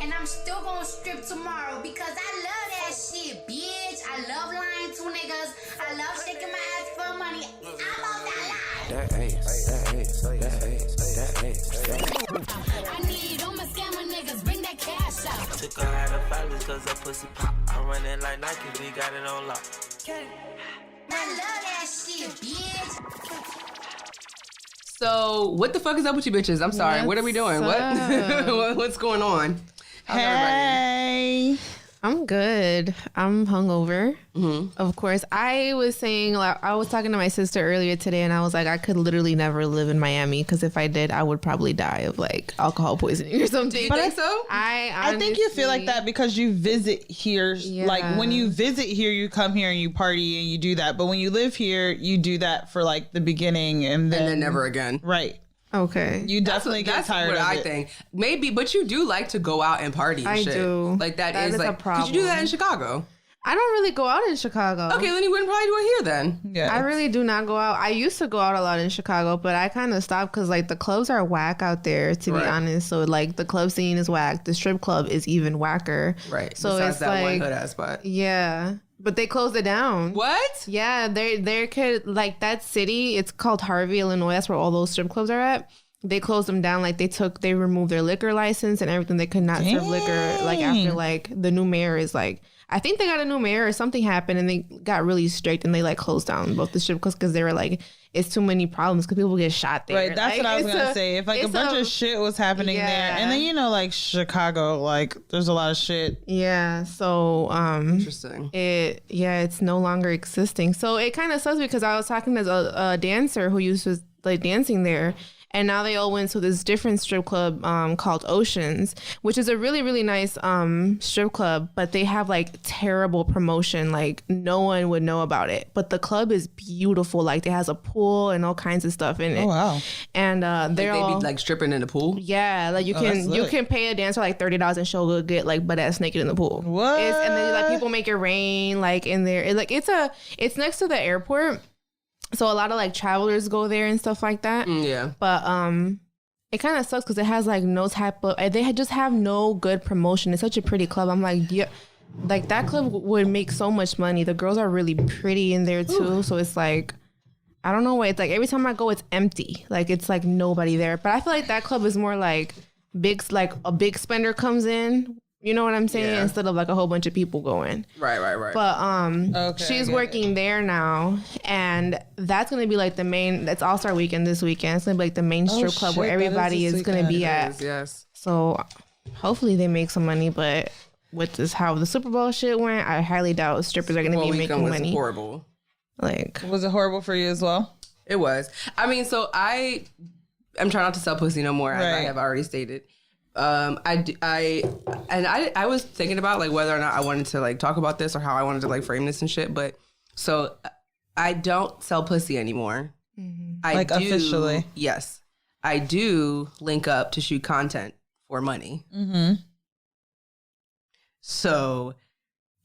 and I'm still gonna strip tomorrow because I love that shit, bitch. I love lying to niggas. I love shaking my ass for money. I'm on that line. That ace. I need all my scammer niggas. Bring that cash out. Took her out of filers cause her pussy pop. I'm running like Nike, we got it on lock. I love that shit, bitch. So, what the fuck is up with you bitches? I'm sorry. What are we doing? What? What's going on? How's everybody? Hey. I'm good. I'm hungover. Mm-hmm. Of course. I was saying, like, I was talking to my sister earlier today, and I was like, I could literally never live in Miami because if I did, I would probably die of like alcohol poisoning or something. Do you think so? I think you feel like that because you visit here. Yeah. Like when you visit here, you come here and you party and you do that. But when you live here, you do that for like the beginning and then never again. Right. Okay. You definitely get tired of it. That's what I think. Maybe, but you do like to go out and party and I shit. do. Like that That is is a like, problem. could you do that in Chicago? I don't really go out in Chicago. Okay, then you wouldn't probably do it here then. Yeah. I really do not go out. I used to go out a lot in Chicago, but I kind of stopped because like the clubs are whack out there, to be honest. So like the club scene is whack. The strip club is even whacker. Right. So besides it's that like, one hood ass spot. yeah, but they closed it down. What? Yeah, there could like that city. It's called Harvey, Illinois. That's where all those strip clubs are at. They closed them down. Like they removed their liquor license and everything. They could not serve liquor. Like after like the new mayor is like, I think they got a new mayor or something happened and they got really strict and they like closed down both the strip clubs because they were like, it's too many problems because people get shot there. Right, that's like, what I was gonna say. If like a bunch of shit was happening there, and then you know, like Chicago, like there's a lot of shit. Yeah, so Interesting. It's no longer existing. So it kind of sucks because I was talking to a dancer who used to like dancing there. And now they all went to this different strip club called Oceans, which is a really, really nice strip club. But they have like terrible promotion. Like no one would know about it. But the club is beautiful. Like it has a pool and all kinds of stuff in it. Oh, wow. And they're Like all... they be like stripping in the pool? Yeah, like you can pay a dancer like $30 and she'll get like butt ass naked in the pool. What? And then like people make it rain like in there. It's next to the airport. So a lot of like travelers go there and stuff like that. Yeah. But it kind of sucks because it has like no type of, they just have no good promotion. It's such a pretty club. I'm like, yeah, like that club would make so much money. The girls are really pretty in there too. Ooh. So it's like, I don't know why. It's like every time I go, it's empty. Like it's like nobody there. But I feel like that club is more like like a big spender comes in. You know what I'm saying? Yeah. Instead of like a whole bunch of people going. Right. But she's working there now, and that's gonna be like the main. That's All-Star Weekend this weekend. It's gonna be like the main strip club where everybody is gonna be at. Yes. So hopefully they make some money, but with this how the Super Bowl shit went, I highly doubt strippers are gonna be making money. Horrible. Like, was it horrible for you as well? It was. I mean, so I'm trying not to sell pussy no more, as I have already stated. I was thinking about like whether or not I wanted to like talk about this or how I wanted to like frame this and shit, but so I don't sell pussy anymore. mm-hmm. Officially? Yes, I do link up to shoot content for money. Mm-hmm. So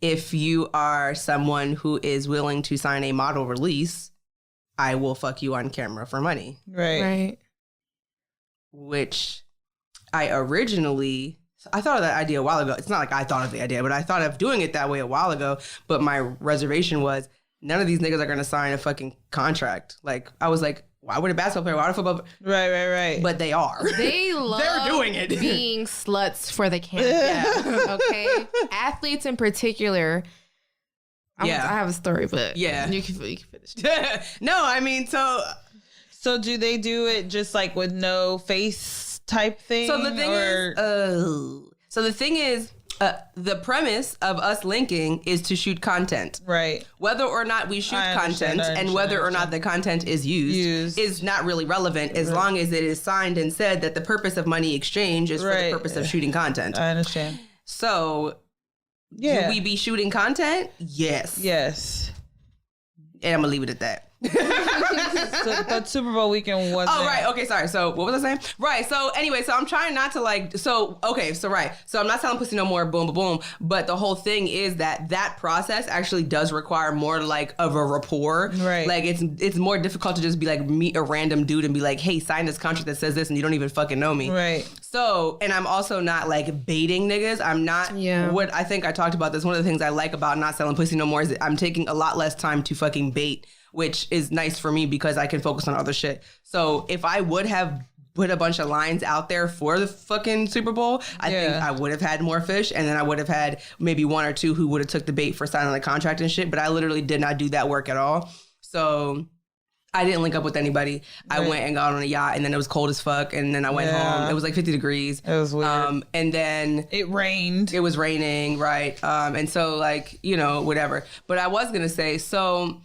if you are someone who is willing to sign a model release, I will fuck you on camera for money. right. Which I thought of that idea a while ago. It's not like I thought of the idea, but I thought of doing it that way a while ago. But my reservation was none of these niggas are going to sign a fucking contract. Like, I was like, why would a basketball player, why would a football player? Right. But they are. They love They're doing it. being sluts for the camera. Yeah. Okay? Athletes in particular. I have a story, but you can finish. No, I mean, So do they do it just like with no face type thing? So the thing is, the premise of us linking is to shoot content. Right. Whether or not we shoot content and whether or not the content is used is not really relevant as long as it is signed and said that the purpose of money exchange is for the purpose of shooting content. I understand. So, do we be shooting content? Yes. Yes. And I'm going to leave it at that. That Super Bowl weekend wasn't. Oh, right. Okay, sorry. So what was I saying? Right. So anyway, so I'm trying not to like, so, okay. So, right. So I'm not selling pussy no more, boom, boom, boom. But the whole thing is that process actually does require more like of a rapport. Right. Like it's more difficult to just be like meet a random dude and be like, hey, sign this contract that says this and you don't even fucking know me. Right. So, and I'm also not like baiting niggas. I'm not, what I think I talked about this. One of the things I like about not selling pussy no more is that I'm taking a lot less time to fucking bait, which is nice for me because I can focus on other shit. So if I would have put a bunch of lines out there for the fucking Super Bowl, I think I would have had more fish, and then I would have had maybe one or two who would have took the bait for signing the contract and shit, but I literally did not do that work at all. So I didn't link up with anybody. I went and got on a yacht, and then it was cold as fuck, and then I went home. It was like 50 degrees. It was weird. And then it rained. It was raining, right? And so like, you know, whatever. But I was gonna say, so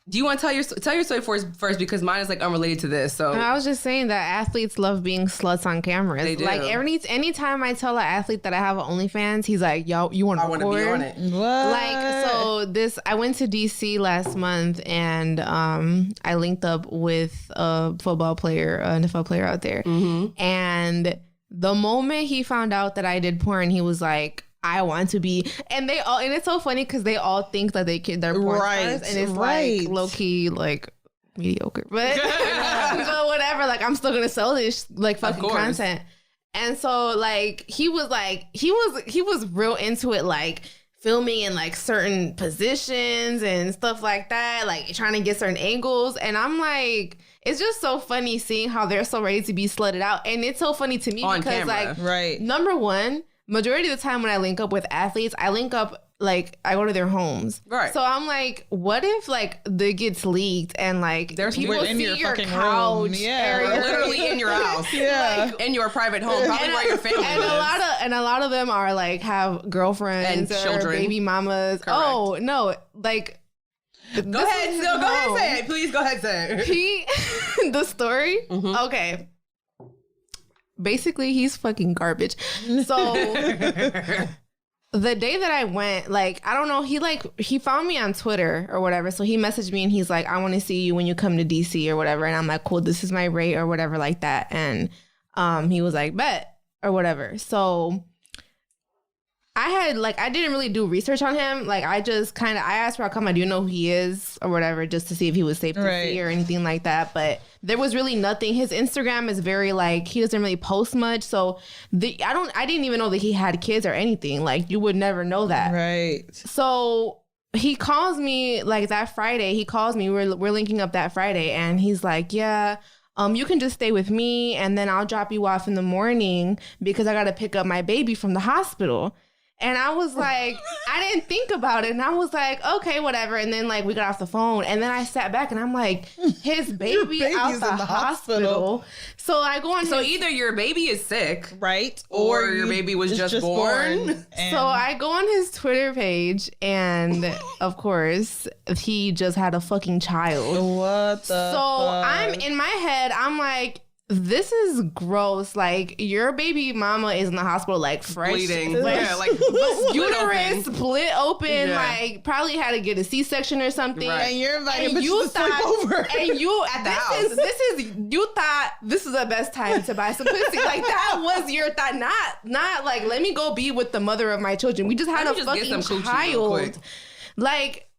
do you want to tell your story first because mine is like unrelated to this. So I was just saying that athletes love being sluts on cameras. They do. Like anytime I tell an athlete that I have an OnlyFans, he's like, "Yo, you want to record?" I want to be on it. What? Like I went to DC last month and I linked up with a football player, an NFL player out there, and the moment he found out that I did porn, he was like, I want to be, and it's so funny because they all think that they're porn stars, and it's like low key like mediocre, but but whatever. Like I'm still gonna sell this like fucking content, and so like he was real into it, like filming in like certain positions and stuff like that, like trying to get certain angles, and I'm like, it's just so funny seeing how they're so ready to be slutted out, and it's so funny to me on because camera. like number one. Majority of the time when I link up with athletes, I link up, like, I go to their homes. Right. So I'm like, what if, like, it gets leaked and, like, there's people in see your your fucking couch room. Yeah. area? Literally in your house. Like, in your private home. Probably where your family and lives. a lot of them are, like, have girlfriends And or children. baby mamas. Correct. Oh, no. Like, Go ahead, say it. Please go ahead, say it. The story? Okay. Basically, he's fucking garbage. So the day that I went, like, I don't know, he found me on Twitter or whatever. So he messaged me and he's like, I want to see you when you come to DC or whatever. And I'm like, cool, this is my rate or whatever like that. And he was like, bet or whatever. So I didn't really do research on him. Like, I asked for a comment, do you know who he is or whatever, just to see if he was safe to see or anything like that. But there was really nothing. His Instagram is very, like, he doesn't really post much. So I didn't even know that he had kids or anything. Like, you would never know that. Right. So he calls me, like, that Friday. We're linking up that Friday. And he's like, yeah, you can just stay with me and then I'll drop you off in the morning because I got to pick up my baby from the hospital. And I was like, I didn't think about it. And I was like, okay, whatever. And then, like, we got off the phone. And then I sat back and I'm like, his baby out the hospital. So I go on. So either your baby is sick, right, or your baby was just born. So I go on his Twitter page, and of course, he just had a fucking child. What the fuck? I'm in my head, I'm like, this is gross. Like, your baby mama is in the hospital, like, fresh. Bleeding. Like, Yeah, like, uterus split open. Yeah. Like, probably had to get a C-section or something. Right. And you're inviting bitches to sleep over. And you, At the house. you thought this is the best time to buy some pussy. Like, that was your thought. Not like, let me go be with the mother of my children. We just had a get fucking some coochie real quick. child. Like,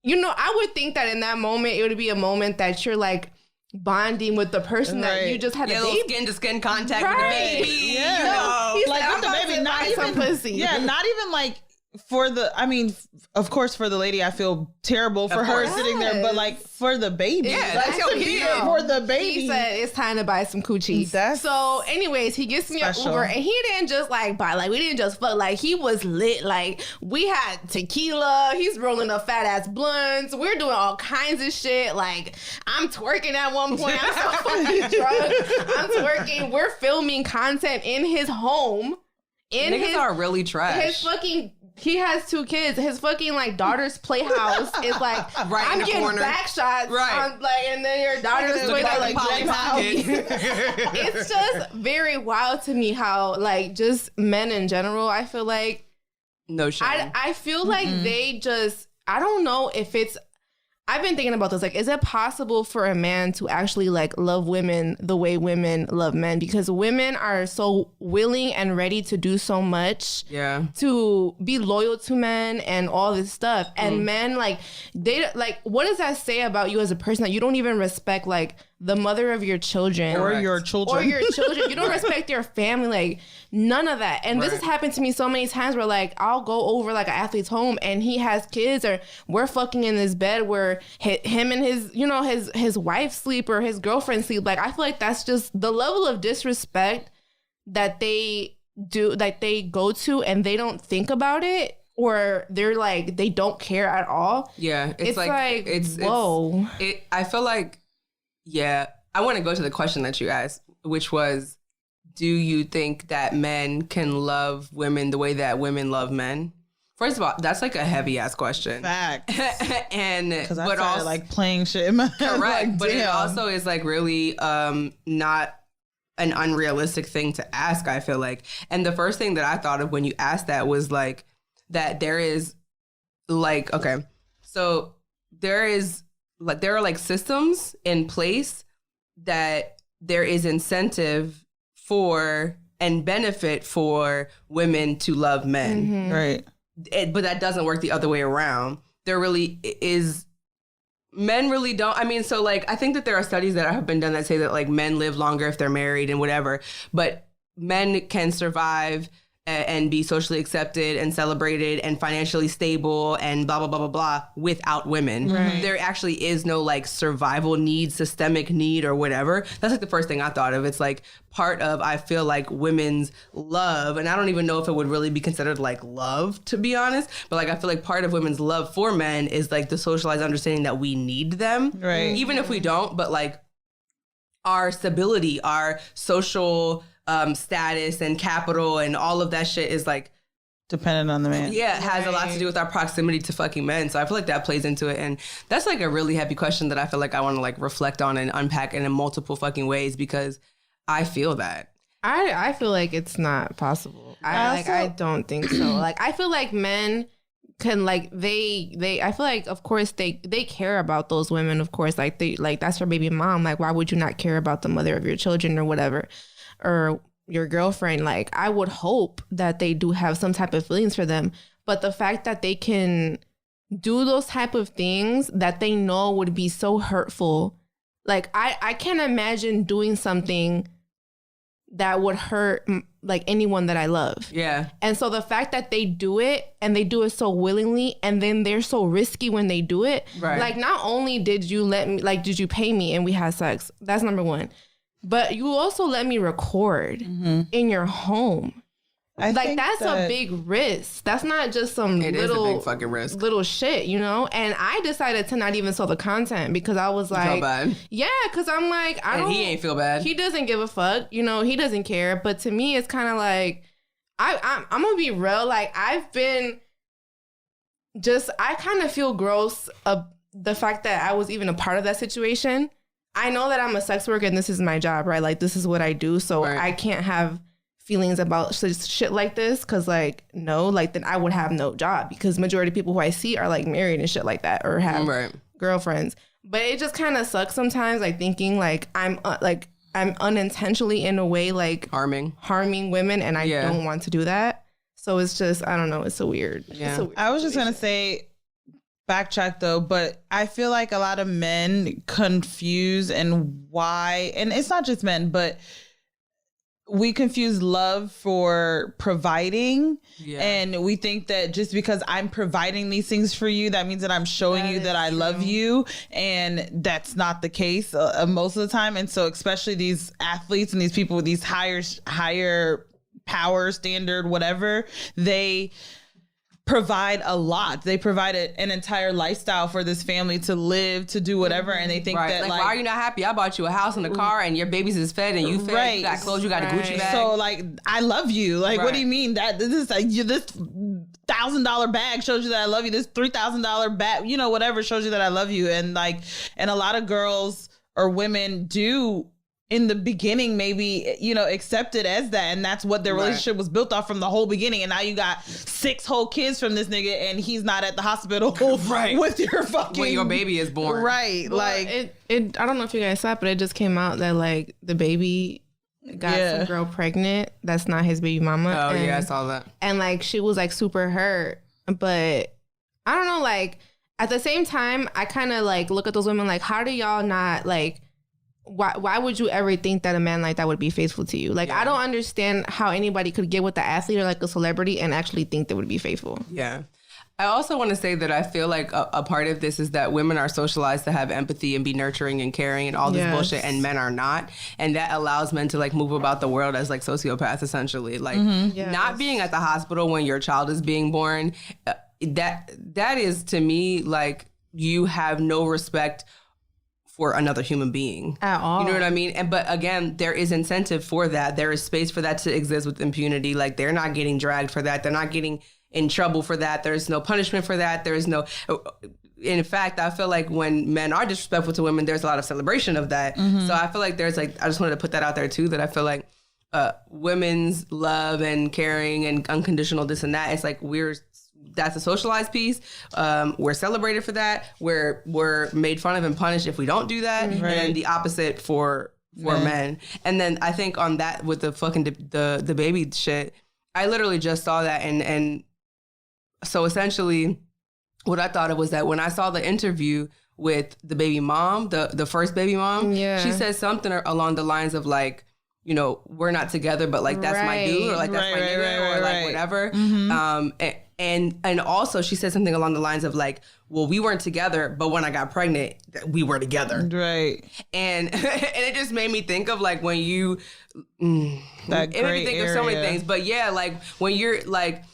you know, I would think that in that moment, it would be a moment that you're, like, bonding with the person that you just had a baby. Skin to skin contact with the baby. Yeah. You know. He Like, said, with the I'm baby, about to not buy even some pussy. Yeah, not even like of course for the lady I feel terrible for her sitting there, but like for the baby. Yeah, like, that's your kid. for the baby. He said it's time to buy some coochie. So anyways, he gets me an special. Uber and he didn't just like buy, like we didn't just fuck, like he was lit. Like we had tequila, he's rolling up fat ass blunts, we're doing all kinds of shit. Like I'm twerking at one point, I'm so fucking drunk, I'm twerking, we're filming content in his home. Niggas are really trash. He has 2 kids. His fucking like daughter's playhouse is like Right I'm in the getting corner. back shots, Right. on, like, and then your daughter's Looking toilet like like Polly Pocket. It's just very wild to me how like just men in general. I feel like No shit. I feel like they just, I don't know if it's I've been thinking about this. Like, is it possible for a man to actually like love women the way women love men? Because women are so willing and ready to do so much, to be loyal to men and all this stuff. And men, like, they like, what does that say about you as a person that you don't even respect like the mother of your children or your children? You don't respect your family, like none of that. And this has happened to me so many times where like I'll go over like an athlete's home and he has kids, or we're fucking in this bed where him and his wife sleep or his girlfriend sleep. Like I feel like that's just the level of disrespect that they do, that they go to, and they don't think about it, or they're like they don't care at all. Yeah, it's whoa. I feel like, yeah, I want to go to the question that you asked, which was, do you think that men can love women the way that women love men? First of all, that's like a heavy ass question. Fact. And because I started like playing shit in my head. Correct. Like, but it also is like really not an unrealistic thing to ask, I feel like. And the first thing that I thought of when you asked that was like that there is like, okay, so there are like systems in place that there is incentive for and benefit for women to love men. Mm-hmm. Right. But that doesn't work the other way around. There really is, men really don't. I mean, so like, I think that there are studies that have been done that say that like men live longer if they're married and whatever, but men can survive and be socially accepted and celebrated and financially stable and blah, blah, blah, blah, blah without women. Right. There actually is no like survival need, systemic need or whatever. That's like the first thing I thought of. It's like part of, I feel like women's love, and I don't even know if it would really be considered like love, to be honest, but like I feel like part of women's love for men is like the socialized understanding that we need them. Right. Even if we don't, but like our stability, our social status and capital and all of that shit is like dependent on the man. Yeah, it has a lot to do with our proximity to fucking men. So I feel like that plays into it. And that's like a really heavy question that I feel like I want to like reflect on and unpack in multiple fucking ways, because I feel that. I feel like it's not possible. I don't think so. Like I feel like men can like they I feel like of course they care about those women, of course, like they like that's your baby mom. Like why would you not care about the mother of your children or whatever, or your girlfriend? Like I would hope that they do have some type of feelings for them, but the fact that they can do those type of things that they know would be so hurtful, like I can't imagine doing something that would hurt like anyone that I love. Yeah. And so the fact that they do it and they do it so willingly, and then they're so risky when they do it. Right. Like not only did you did you pay me and we had sex? That's number one. But you also let me record in your home. Like that's a big risk. That's not just some little big fucking risk. Little shit, you know? And I decided to not even sell the content because I was like, bad. Yeah, because I'm like, he ain't feel bad. He doesn't give a fuck, you know, he doesn't care. But to me, it's kind of like, I'm gonna be real. Like I kind of feel gross of the fact that I was even a part of that situation. I know that I'm a sex worker and this is my job, right? Like this is what I do. So I can't have feelings about shit like this, because like no, like then I would have no job, because majority of people who I see are like married and shit like that, or have girlfriends. But it just kind of sucks sometimes, like thinking like I'm unintentionally in a way like harming women, and I don't want to do that. So it's just, I don't know, it's so weird. Yeah. I was just gonna say, backtrack though, but I feel like a lot of men confuse and it's not just men, but we confuse love for providing. Yeah. And we think that just because I'm providing these things for you, that means that I'm showing you that I love you. And that's not the case most of the time. And so especially these athletes and these people with these higher power standard, whatever, they provide a lot. They provide an entire lifestyle for this family to live, to do whatever, and they think that like, why are you not happy? I bought you a house and a car, and your babies is fed, and you fed, you got clothes, you got a Gucci bag. So like, I love you. Like, what do you mean that this is like this $1,000 bag shows you that I love you? This $3,000 bag, you know, whatever shows you that I love you. And like, and a lot of girls or women do in the beginning maybe, you know, accepted as that, and that's what their relationship was built off from the whole beginning. And now you got 6 whole kids from this nigga, and he's not at the hospital with your fucking when your baby is born. Right. Well, like it I don't know if you guys saw it, but it just came out that like the baby got some girl pregnant that's not his baby mama. Oh, and, yeah, I saw that. And like she was like super hurt, but I don't know, like at the same time I kind of like look at those women like, how do y'all not like, why would you ever think that a man like that would be faithful to you? Like, I don't understand how anybody could get with the athlete or like a celebrity and actually think they would be faithful. Yeah. I also want to say that I feel like a part of this is that women are socialized to have empathy and be nurturing and caring and all this bullshit, and men are not. And that allows men to like move about the world as like sociopaths, essentially. Like not being at the hospital when your child is being born, that is to me like you have no respect for another human being at all. You know what I mean? But again, there is incentive for that. There is space for that to exist with impunity. Like they're not getting dragged for that. They're not getting in trouble for that. There's no punishment for that. There's no. In fact, I feel like when men are disrespectful to women, there's a lot of celebration of that. So I feel like there's like, I just wanted to put that out there too, that I feel like women's love and caring and unconditional this and that, it's like that's a socialized piece. We're celebrated for that. We're made fun of and punished if we don't do that. And then the opposite for men. And then I think on that with the fucking the baby shit, I literally just saw that and so essentially what I thought of was that when I saw the interview with the baby mom, the first baby mom, she said something along the lines of like, you know, we're not together, but like that's my dude, or like that's my nigga, or like whatever. And also she said something along the lines of like, well, we weren't together, but when I got pregnant, we were together. Right. And it just made me think of like when you, that it made me think of so many things. But yeah, like when you're like,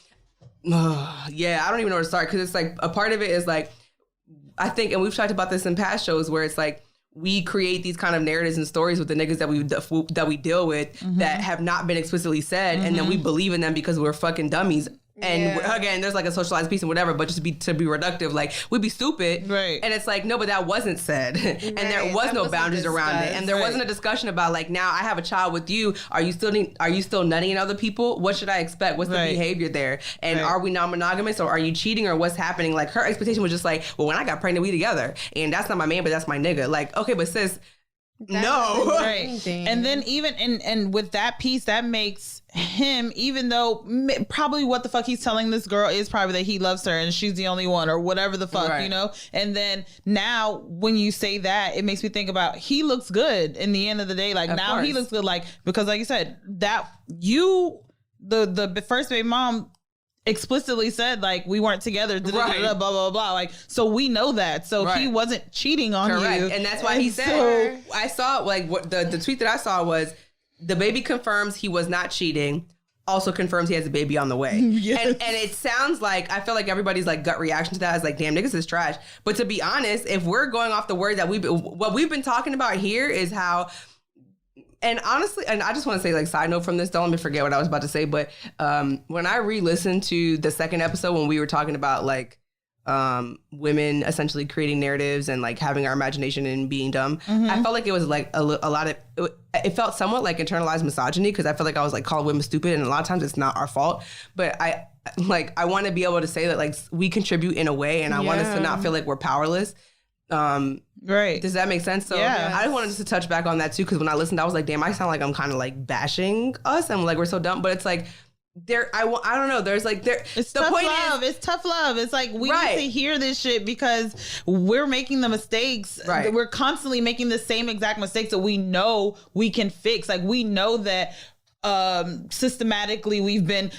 yeah, I don't even know where to start, because it's like a part of it is like, I think, and we've talked about this in past shows where it's like, we create these kind of narratives and stories with the niggas that we deal with that have not been explicitly said, and then we believe in them because we're fucking dummies. And again, there's like a socialized piece and whatever, but just to be reductive, like we'd be stupid, right? And it's like, no, but that wasn't said, and there was no boundaries around it, and there wasn't a discussion about like, now I have a child with you. Are you still nutting in other people? What should I expect? What's the behavior there? And are we non-monogamous, or are you cheating, or what's happening? Like her expectation was just like, well, when I got pregnant, we together, and that's not my man, but that's my nigga. Like, okay, but sis, no, right? And then even and with that piece, that makes him, even though probably what the fuck he's telling this girl is probably that he loves her and she's the only one, or whatever the fuck, you know. And then now when you say that, it makes me think about, he looks good in the end of the day. Like now he looks good, like, because like you said, that the first baby mom explicitly said like, we weren't together, blah blah blah, like, so we know that, so he wasn't cheating on you, and that's why he said, I saw like what the tweet that I saw was, the baby confirms he was not cheating, also confirms he has a baby on the way. And it sounds like, I feel like everybody's like gut reaction to that is like, damn, niggas is trash. But to be honest, if we're going off the word that what we've been talking about here is how, and honestly, and I just want to say like side note from this, don't let me forget what I was about to say, but when I re-listened to the second episode when we were talking about like women essentially creating narratives and like having our imagination and being dumb, I felt like it was like a lot of, it felt somewhat like internalized misogyny, because I felt like I was like calling women stupid, and a lot of times it's not our fault, but I want to be able to say that like we contribute in a way, and I want us to not feel like we're powerless. Right. Does that make sense? So I just wanted to touch back on that too, because when I listened, I was like, damn, I sound like I'm kind of like bashing us. I'm like, we're so dumb, but it's like, I don't know. There's like it's tough love. It's tough love. It's like we need to hear this shit because we're making the mistakes. Right. We're constantly making the same exact mistakes that we know we can fix. Like we know that systematically we've been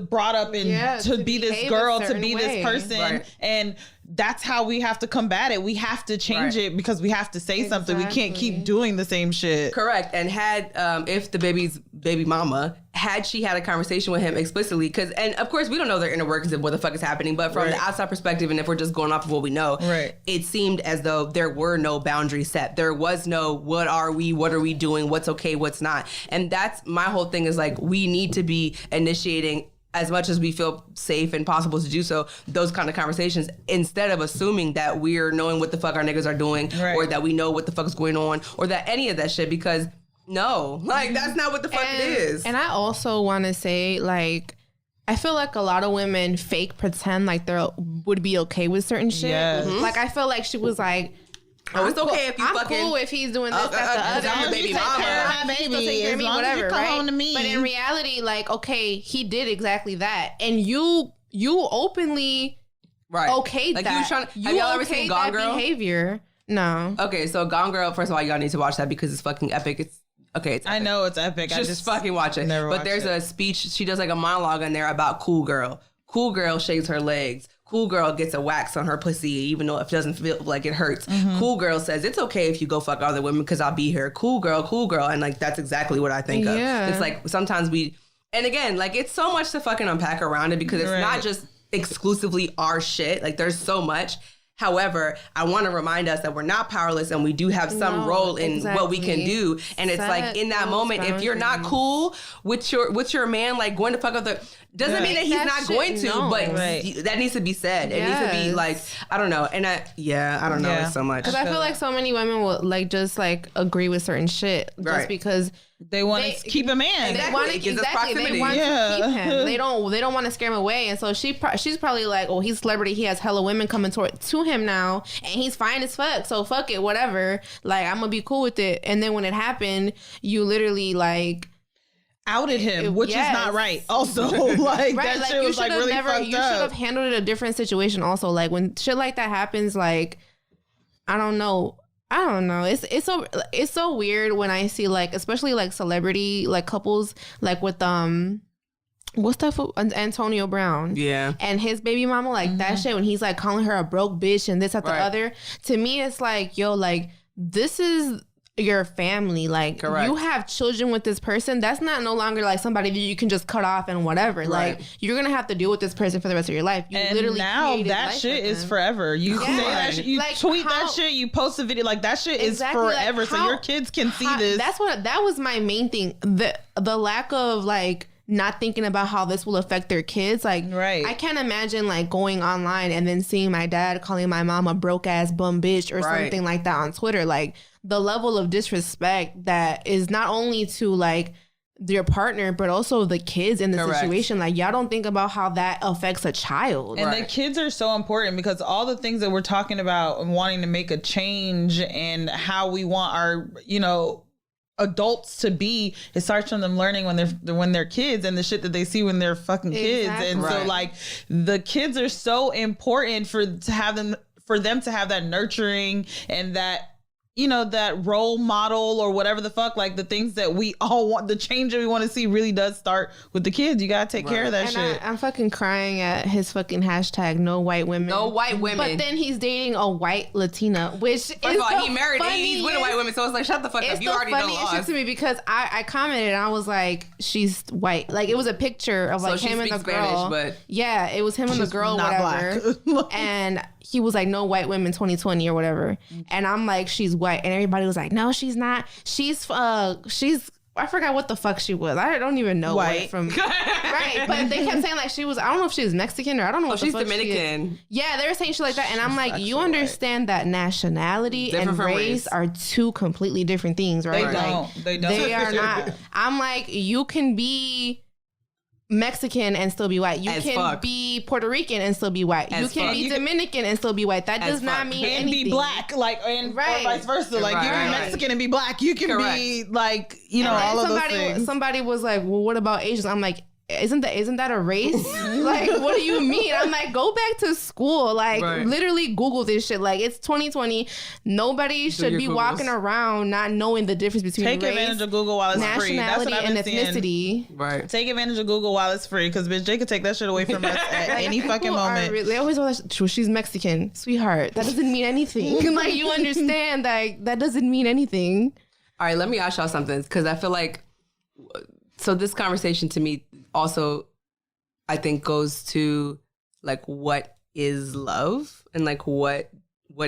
brought up and to be this girl, to be this person, and that's how we have to combat it. We have to change it because we have to say something. We can't keep doing the same shit. Correct. And had if the baby's baby mama, had she had a conversation with him explicitly, and of course we don't know their inner workings of what the fuck is happening, but from the outside perspective, and if we're just going off of what we know, it seemed as though there were no boundaries set. There was no, what are we doing, what's okay, what's not. And that's my whole thing, is like, we need to be initiating as much as we feel safe and possible to do so, those kind of conversations, instead of assuming that we're knowing what the fuck our niggas are doing, or that we know what the fuck is going on, or that any of that shit, because no, like, that's not what the fuck it is. And I also want to say, like, I feel like a lot of women fake pretend like they would be okay with certain shit. Yes. Like, I feel like she was like, oh, it's okay if you I'm fucking... cool if he's doing this, that, the other. I'm your baby mama. My baby, take care of me, as long as whatever, you come right? home to me. But in reality, like, okay, he did exactly that, and you openly okayed like, that. You trying, have y'all ever seen Gone Girl? Behavior? No. Okay, so Gone Girl, first of all, y'all need to watch that because it's fucking epic. It's epic. I know it's epic. I just fucking watch it. Never but there's a speech, she does like a monologue in there about Cool Girl. Cool Girl shaves her legs. Cool Girl gets a wax on her pussy even though it doesn't feel like it hurts. Cool Girl says, it's okay if you go fuck other women because I'll be here. Cool Girl. And like, that's exactly what I think of. It's like, sometimes and again, like, it's so much to fucking unpack around it because it's not just exclusively our shit. Like, there's so much. However, I want to remind us that we're not powerless and we do have some role in what we can do. And it's like, in that moment, if you're not cool with your man, like, going to fuck up doesn't mean that he's not going to, but that needs to be said. It needs to be like, I don't know. And I don't know. It's so much. Because I feel like so many women will like just like agree with certain shit just because they want to keep a man. They want to keep him. They don't want to scare him away. And so she's probably like, oh, he's a celebrity. He has hella women coming to him now, and he's fine as fuck. So fuck it, whatever. Like, I'm gonna be cool with it. And then when it happened, you literally like outed him, which is not right. Also, like, that shit was like really fucked up. You should have handled it a different situation. Also, like, when shit like that happens, like, I don't know. It's so weird when I see, like, especially like celebrity like couples, like with what's that for Antonio Brown? Yeah. And his baby mama, like that shit when he's like calling her a broke bitch and this, that, the other. To me, it's like, yo, like, this is your family. Like, you have children with this person. That's not no longer like somebody that you can just cut off and whatever. Like, you're gonna have to deal with this person for the rest of your life. You and literally now that shit is forever. You say that shit, you like, tweet that shit, you post a video, like, that shit is forever. Like, so your kids can see this. That was my main thing. The lack of like not thinking about how this will affect their kids. Like, I can't imagine like going online and then seeing my dad calling my mom a broke ass bum bitch or something like that on Twitter. Like, the level of disrespect that is not only to like your partner, but also the kids in the situation. Like, y'all don't think about how that affects a child. And the kids are so important because all the things that we're talking about and wanting to make a change and how we want our, you know, adults to be, it starts from them learning when they're kids and the shit that they see when they're fucking kids. And so like the kids are so important for them to have that nurturing and that, you know, that role model or whatever the fuck, like the things that we all want, the change that we want to see really does start with the kids. You gotta take care of that shit. I'm fucking crying at his fucking hashtag no white women. No white women. But then he's dating a white Latina, which first is of all, he married he's with a white woman, so it's like, shut the fuck up. You already know us. It's the funniest shit to me because I commented and I was like, she's white. Like, it was a picture of like him and the girl. Spanish, but yeah, it was him and the girl, whatever. And he was like, no white women 2020 or whatever. And I'm like, she's white. And everybody was like, no, she's not. She's I forgot what the fuck she was. I don't even know white from right. But they kept saying like she was, I don't know if she was Mexican or I don't know what the fuck Dominican. Yeah, they were saying shit like that. And I'm like, you understand that nationality and race are two completely different things, right? They don't. They are not. I'm like, you can be Mexican and still be white. You can be Puerto Rican and still be white. You can be Dominican and still be white. That does not mean anything. And be black, like, and or vice versa. Like, you can be Mexican and be black. You can be like, you know, all of those things. Somebody was like, well, what about Asians? I'm like, isn't that a race? Like, what do you mean? I'm like, go back to school. Like, literally Google this shit. Like, it's 2020. Nobody should be walking around not knowing the difference between race, advantage of Google while it's free. That's what and ethnicity. Right. Take advantage of Google while it's free, because bitch, they could take that shit away from us at any fucking moment. They always go, she's Mexican, sweetheart. That doesn't mean anything. Like, you understand that doesn't mean anything. All right, let me ask y'all something, because I feel like, so this conversation to me also, I think, goes to like, what is love and like what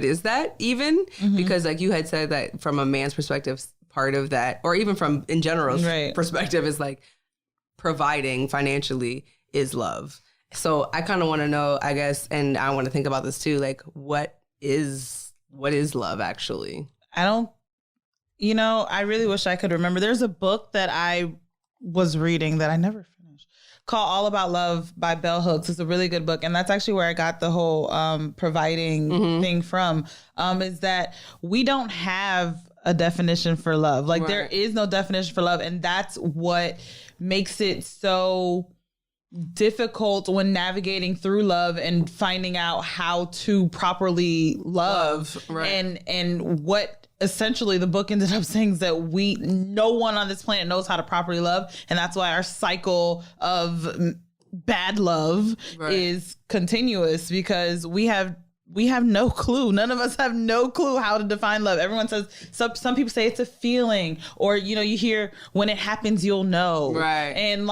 is that even? Because like you had said that from a man's perspective, part of that, or even from in general perspective, is like providing financially. is love. So I kind of want to know, I guess, and I want to think about this too, like what is love actually? I don't, I really wish I could remember. There's a book that I was reading that I never finished called All About Love by Bell Hooks. It's a really good book. And that's actually where I got the whole providing thing from, is that we don't have a definition for love. Like there is no definition for love. And that's what makes it so difficult when navigating through love and finding out how to properly love. And what essentially the book ended up saying is that no one on this planet knows how to properly love, and that's why our cycle of bad love is continuous, because we have no clue. None of us have no clue how to define love. Everyone says, some people say it's a feeling, or you hear when it happens you'll know, right? And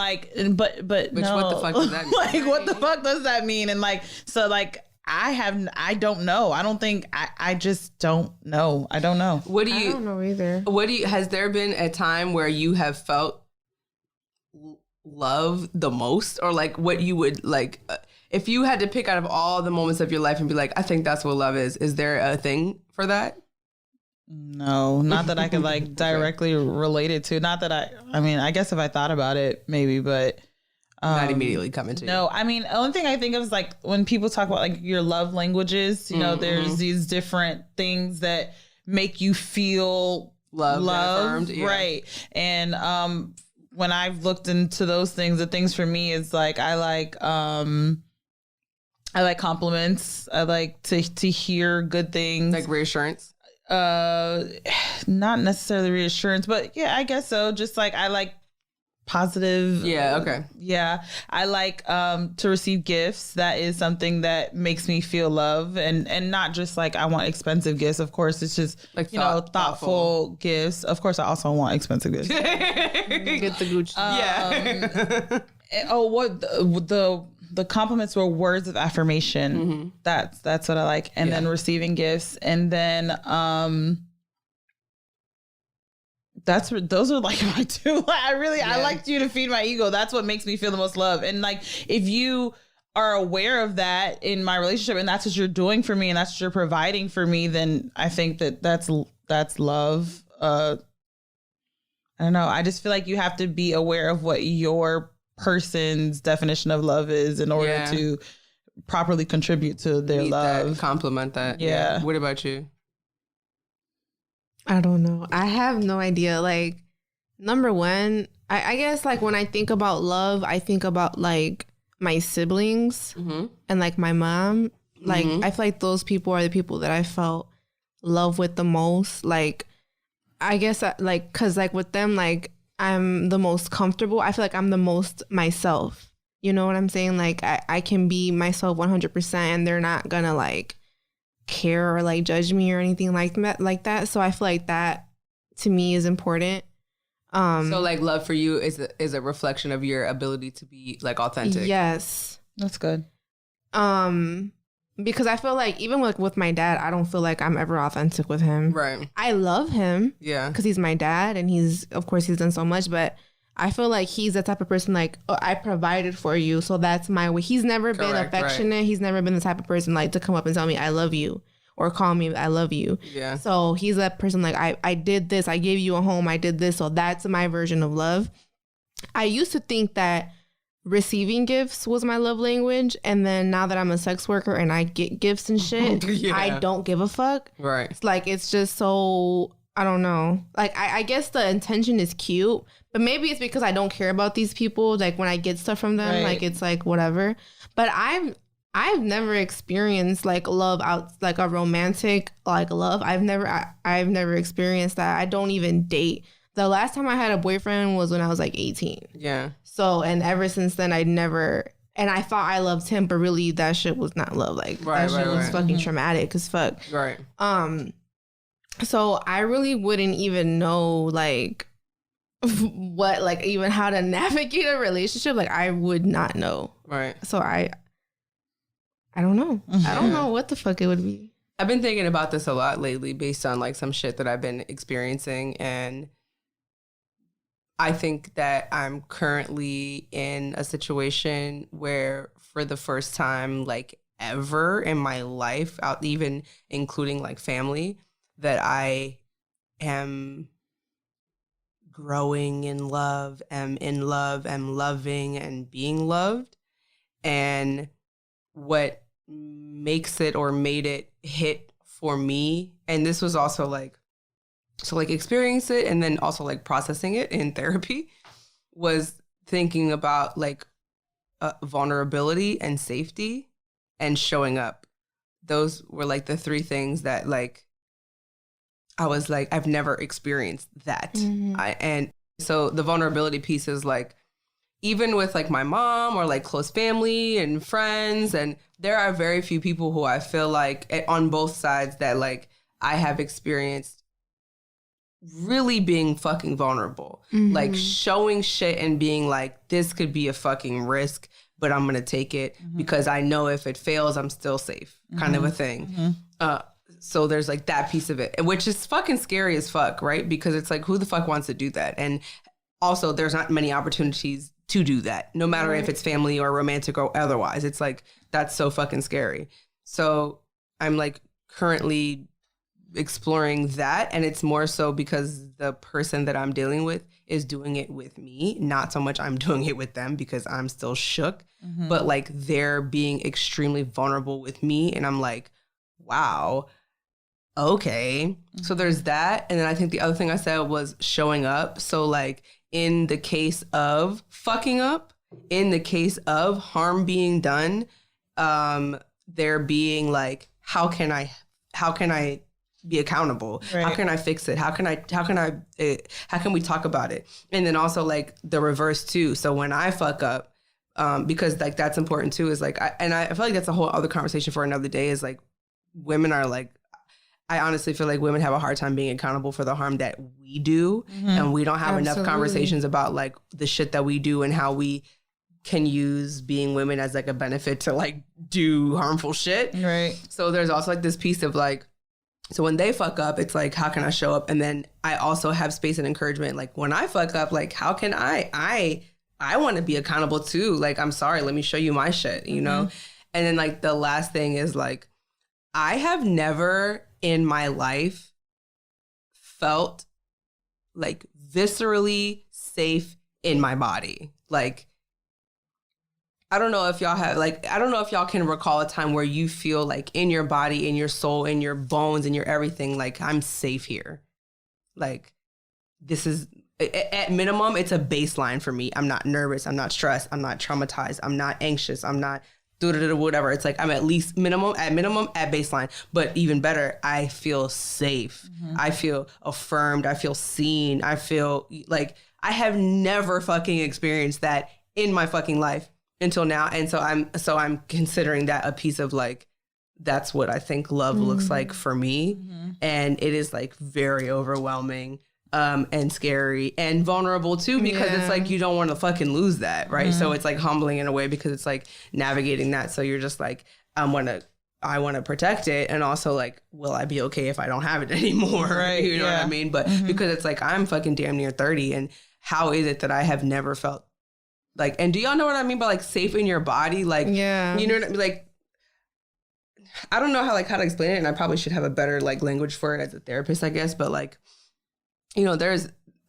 but which, no, what the fuck does that mean? Like what the fuck does that mean? And I don't know. I don't think I just don't know. I don't know. I don't know either. Has there been a time where you have felt love the most, or like what you would like? If you had to pick out of all the moments of your life and be like, I think that's what love is there a thing for that? No, not that I could like directly relate it to. Not that I guess if I thought about it, maybe, but not immediately coming to you. No, I mean, the only thing I think of is like when people talk about like your love languages, there's these different things that make you feel love, affirmed, right? And when I've looked into those things, the things for me is like I like compliments. I like to hear good things, like reassurance. Not necessarily reassurance, but yeah, I guess so. Just like I like positive. Yeah. Okay. Yeah. I like to receive gifts. That is something that makes me feel love, and not just like I want expensive gifts. Of course, it's just like thoughtful gifts. Of course, I also want expensive gifts. Get the Gucci. Yeah. What the compliments were words of affirmation. That's what I like. And then receiving gifts, and then those are like my two. I like you to feed my ego. That's what makes me feel the most love. And like, if you are aware of that in my relationship, and that's what you're doing for me, and that's what you're providing for me, then I think that's love. I don't know. I just feel like you have to be aware of what your person's definition of love is in order to properly contribute to their love. Compliment that. Yeah. What about you? I don't know. I have no idea. Like, number one, I guess like when I think about love, I think about like my siblings and like my mom. Like, I feel like those people are the people that I felt love with the most. Like, I guess cause like with them, like I'm the most comfortable. I feel like I'm the most myself. You know what I'm saying? Like I can be myself 100% and they're not gonna like care or like judge me or anything like that. So I feel like that to me is important. So like love for you is a reflection of your ability to be like authentic. Yes. That's good. Because I feel like even with my dad, I don't feel like I'm ever authentic with him. Right. I love him. Yeah. Because he's my dad and he's done so much, but I feel like he's the type of person like, oh, I provided for you, so that's my way. He's never been affectionate. Right. He's never been the type of person like to come up and tell me I love you or call me I love you. Yeah. So he's that person like, I did this. I gave you a home. I did this. So that's my version of love. I used to think that receiving gifts was my love language. And then now that I'm a sex worker and I get gifts and shit, I don't give a fuck. Right. It's like, it's just so, I don't know. Like, I guess the intention is cute, but maybe it's because I don't care about these people. Like when I get stuff from them, like it's like whatever. But I've never experienced like love out, like a romantic like love. I've never experienced that. I don't even date. The last time I had a boyfriend was when I was like 18. Yeah. So, and ever since then, and I thought I loved him, but really that shit was not love. Like that shit was fucking traumatic as fuck. Right. So I really wouldn't even know like what, like even how to navigate a relationship. Like I would not know. Right. So I don't know. I don't know what the fuck it would be. I've been thinking about this a lot lately based on like some shit that I've been experiencing, and I think that I'm currently in a situation where for the first time, like ever in my life, out even including like family, that I am growing in love, am loving and being loved. And what makes it or made it hit for me, and this was also like, so like experience it and then also like processing it in therapy, was thinking about like vulnerability and safety and showing up. Those were like the three things that like I was like, I've never experienced that. And so the vulnerability piece is like, even with like my mom or like close family and friends, and there are very few people who I feel like on both sides that like I have experienced really being fucking vulnerable, like showing shit and being like, this could be a fucking risk, but I'm gonna take it because I know if it fails, I'm still safe, kind of a thing. So there's like that piece of it, which is fucking scary as fuck, right? Because it's like, who the fuck wants to do that? And also there's not many opportunities to do that, no matter if it's family or romantic or otherwise. It's like, that's so fucking scary. So I'm like currently exploring that, and it's more so because the person that I'm dealing with is doing it with me, not so much I'm doing it with them because I'm still shook, but like they're being extremely vulnerable with me, and I'm like, wow, okay. So there's that. And then I think the other thing I said was showing up. So like in the case of fucking up, in the case of harm being done, there being like, how can I be accountable? Right. How can I fix it? How can we talk about it? And then also like the reverse too. So when I fuck up, because like that's important too, is like, I feel like that's a whole other conversation for another day, is like women are like, I honestly feel like women have a hard time being accountable for the harm that we do. And we don't have enough conversations about like the shit that we do and how we can use being women as like a benefit to like do harmful shit. Right. So there's also like this piece of like, so when they fuck up, it's like, how can I show up? And then I also have space and encouragement. Like when I fuck up, like, how can I want to be accountable too. Like, I'm sorry, let me show you my shit, you know? And then like the last thing is like, I have never in my life felt like viscerally safe in my body. Like, I don't know if y'all can recall a time where you feel like in your body, in your soul, in your bones, in your everything, like I'm safe here. Like this is, at minimum, it's a baseline for me. I'm not nervous. I'm not stressed. I'm not traumatized. I'm not anxious. I'm not whatever. It's like I'm at least minimum at baseline. But even better, I feel safe. I feel affirmed. I feel seen. I feel like I have never fucking experienced that in my fucking life until now. And so I'm considering that a piece of like, that's what I think love looks like for me. And it is like very overwhelming. And scary and vulnerable too, because it's like you don't want to fucking lose that, right? So it's like humbling in a way because it's like navigating that. So you're just like, I want to protect it, and also like, will I be okay if I don't have it anymore? Right? You know what I mean? But because it's like I'm fucking damn near 30, and how is it that I have never felt like? And do y'all know what I mean by like safe in your body? Like, you know what I mean? Like, I don't know how to explain it, and I probably should have a better like language for it as a therapist, I guess. But like, you know,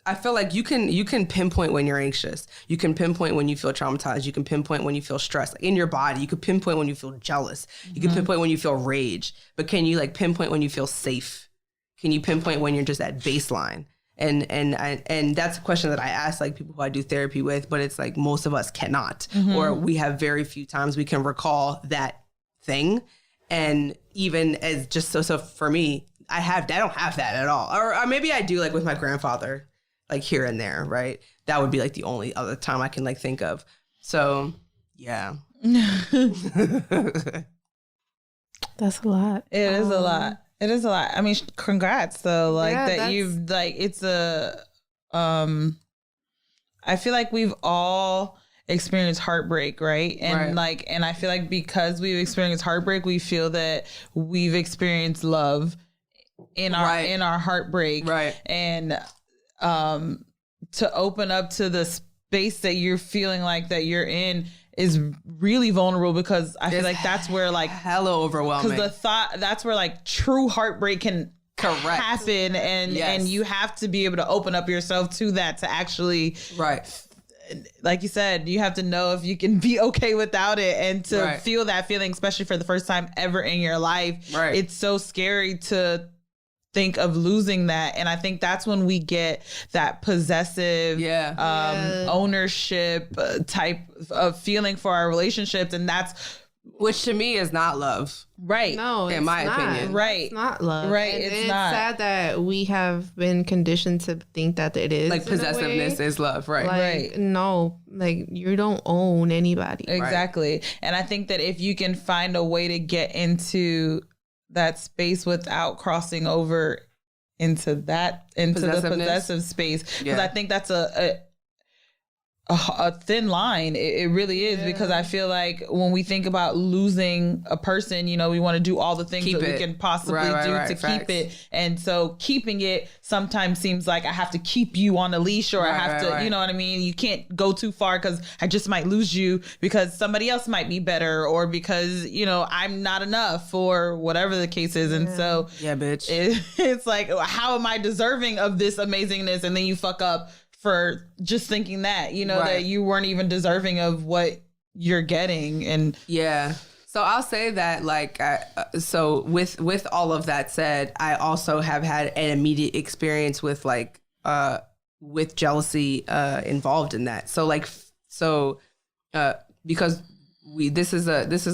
I feel like you can pinpoint when you're anxious. You can pinpoint when you feel traumatized. You can pinpoint when you feel stressed. Like in your body, you can pinpoint when you feel jealous. You can pinpoint when you feel rage. But can you like pinpoint when you feel safe? Can you pinpoint when you're just at baseline? And that's a question that I ask like people who I do therapy with, but it's like most of us cannot, or we have very few times we can recall that thing. And even as just so for me, I don't have that at all. Or maybe I do like with my grandfather, like here and there, right? That would be like the only other time I can like think of. So, yeah. That's a lot. It is a lot. It is a lot. I mean, congrats though. Like that you've like, it's a, I feel like we've all experienced heartbreak, right? And like, and I feel like because we've experienced heartbreak, we feel that we've experienced love in our heartbreak, right? And to open up to the space that you're feeling like that you're in is really vulnerable, because I feel like that's where like hella overwhelming. Because that's where like true heartbreak can happen, and you have to be able to open up yourself to that to actually like you said, you have to know if you can be okay without it, and to feel that feeling, especially for the first time ever in your life. It's so scary to think of losing that, and I think that's when we get that possessive ownership type of feeling for our relationships, and that's which to me is not love. No, in my opinion. It's not love. And it's not. Sad that we have been conditioned to think that it is. Like possessiveness is love, No, like you don't own anybody. Exactly. And I think that if you can find a way to get into that space without crossing over into the possessive space, because I think that's a thin line. It really is, because I feel like when we think about losing a person, you know, we want to do all the things that we can possibly do to keep it. And so keeping it sometimes seems like I have to keep you on a leash, or I have to, you know what I mean? You can't go too far because I just might lose you because somebody else might be better, or because, you know, I'm not enough, or whatever the case is. And so bitch. It's like, how am I deserving of this amazingness? And then you fuck up for just thinking that, you know, that you weren't even deserving of what you're getting. And so I'll say that, like, so with all of that said, I also have had an immediate experience with like with jealousy involved in that. So like, because this is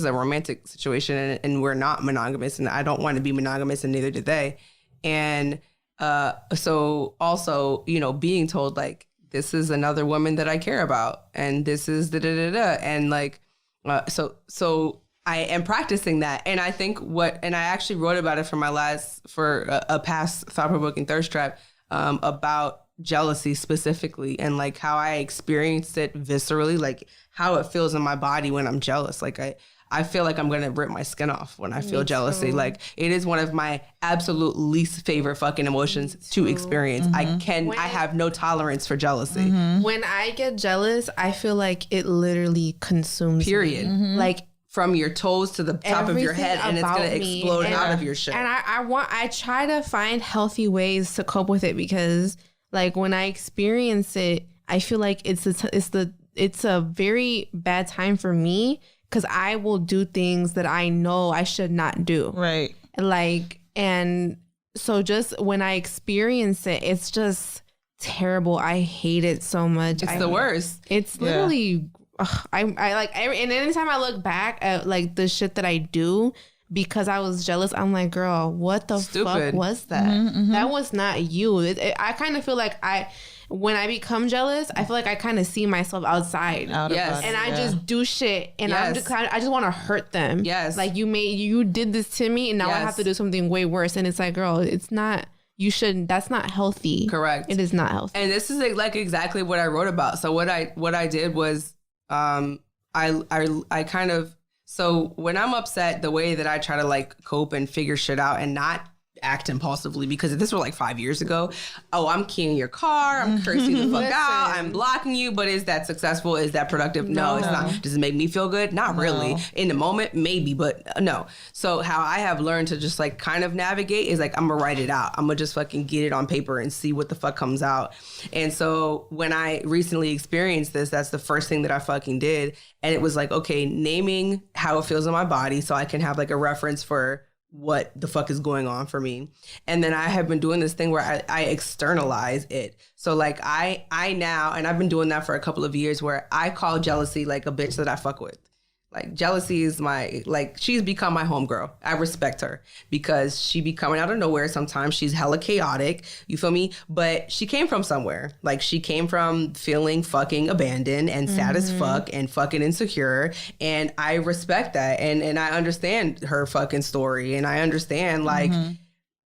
a romantic situation, and we're not monogamous, and I don't want to be monogamous, and neither do they. And so also, you know, being told like, this is another woman that I care about, and this is da-da-da-da. And like, so I am practicing that. And I think and I actually wrote about it for a past thought-provoking thirst trap, about jealousy specifically, and like how I experienced it viscerally, like how it feels in my body when I'm jealous. Like I feel like I'm going to rip my skin off when I feel jealousy. Like, it is one of my absolute least favorite fucking emotions to experience. I have no tolerance for jealousy. When I get jealous, I feel like it literally consumes Period. me. Like, from your toes to the top of your head, and it's going to explode out of your shit. And I try to find healthy ways to cope with it, because like when I experience it, I feel like it's a very bad time for me, because I will do things that I know I should not do. Right. Like, and so just when I experience it, it's just terrible. I hate it so much. It's the worst. It's literally, I like, and anytime I look back at like the shit that I do because I was jealous, I'm like, girl, what the fuck was that? That was not you. I kind of feel like when I become jealous, I feel like I kind of see myself outside. And I just do shit, and I just want to hurt them. Like, you did this to me, and now I have to do something way worse. And it's like, girl, it's not, you shouldn't, that's not healthy. Correct. It is not healthy. And this is like exactly what I wrote about. So what I did was, I kind of, so when I'm upset, the way that I try to like cope and figure shit out and not act impulsively, because if this were like 5 years ago, I'm keying your car, I'm cursing the fuck out, I'm blocking you, but is that successful? Is that productive? No, it's not. Does it make me feel good? Not really. In the moment, maybe, but no. So how I have learned to just like kind of navigate is like, I'm gonna write it out. I'm gonna just fucking get it on paper and see what the fuck comes out. And so when I recently experienced this, that's the first thing that I fucking did. And it was like, okay, naming how it feels in my body so I can have like a reference for what the fuck is going on for me. And then I have been doing this thing where I externalize it. So like I now, and I've been doing that for a couple of years, where I call jealousy like a bitch that I fuck with. Like, jealousy is she's become my homegirl. I respect her because she be coming out of nowhere. Sometimes she's hella chaotic, you feel me? But she came from somewhere. Like, she came from feeling fucking abandoned and sad as fuck and fucking insecure. And I respect that. And I understand her fucking story. And I understand, like,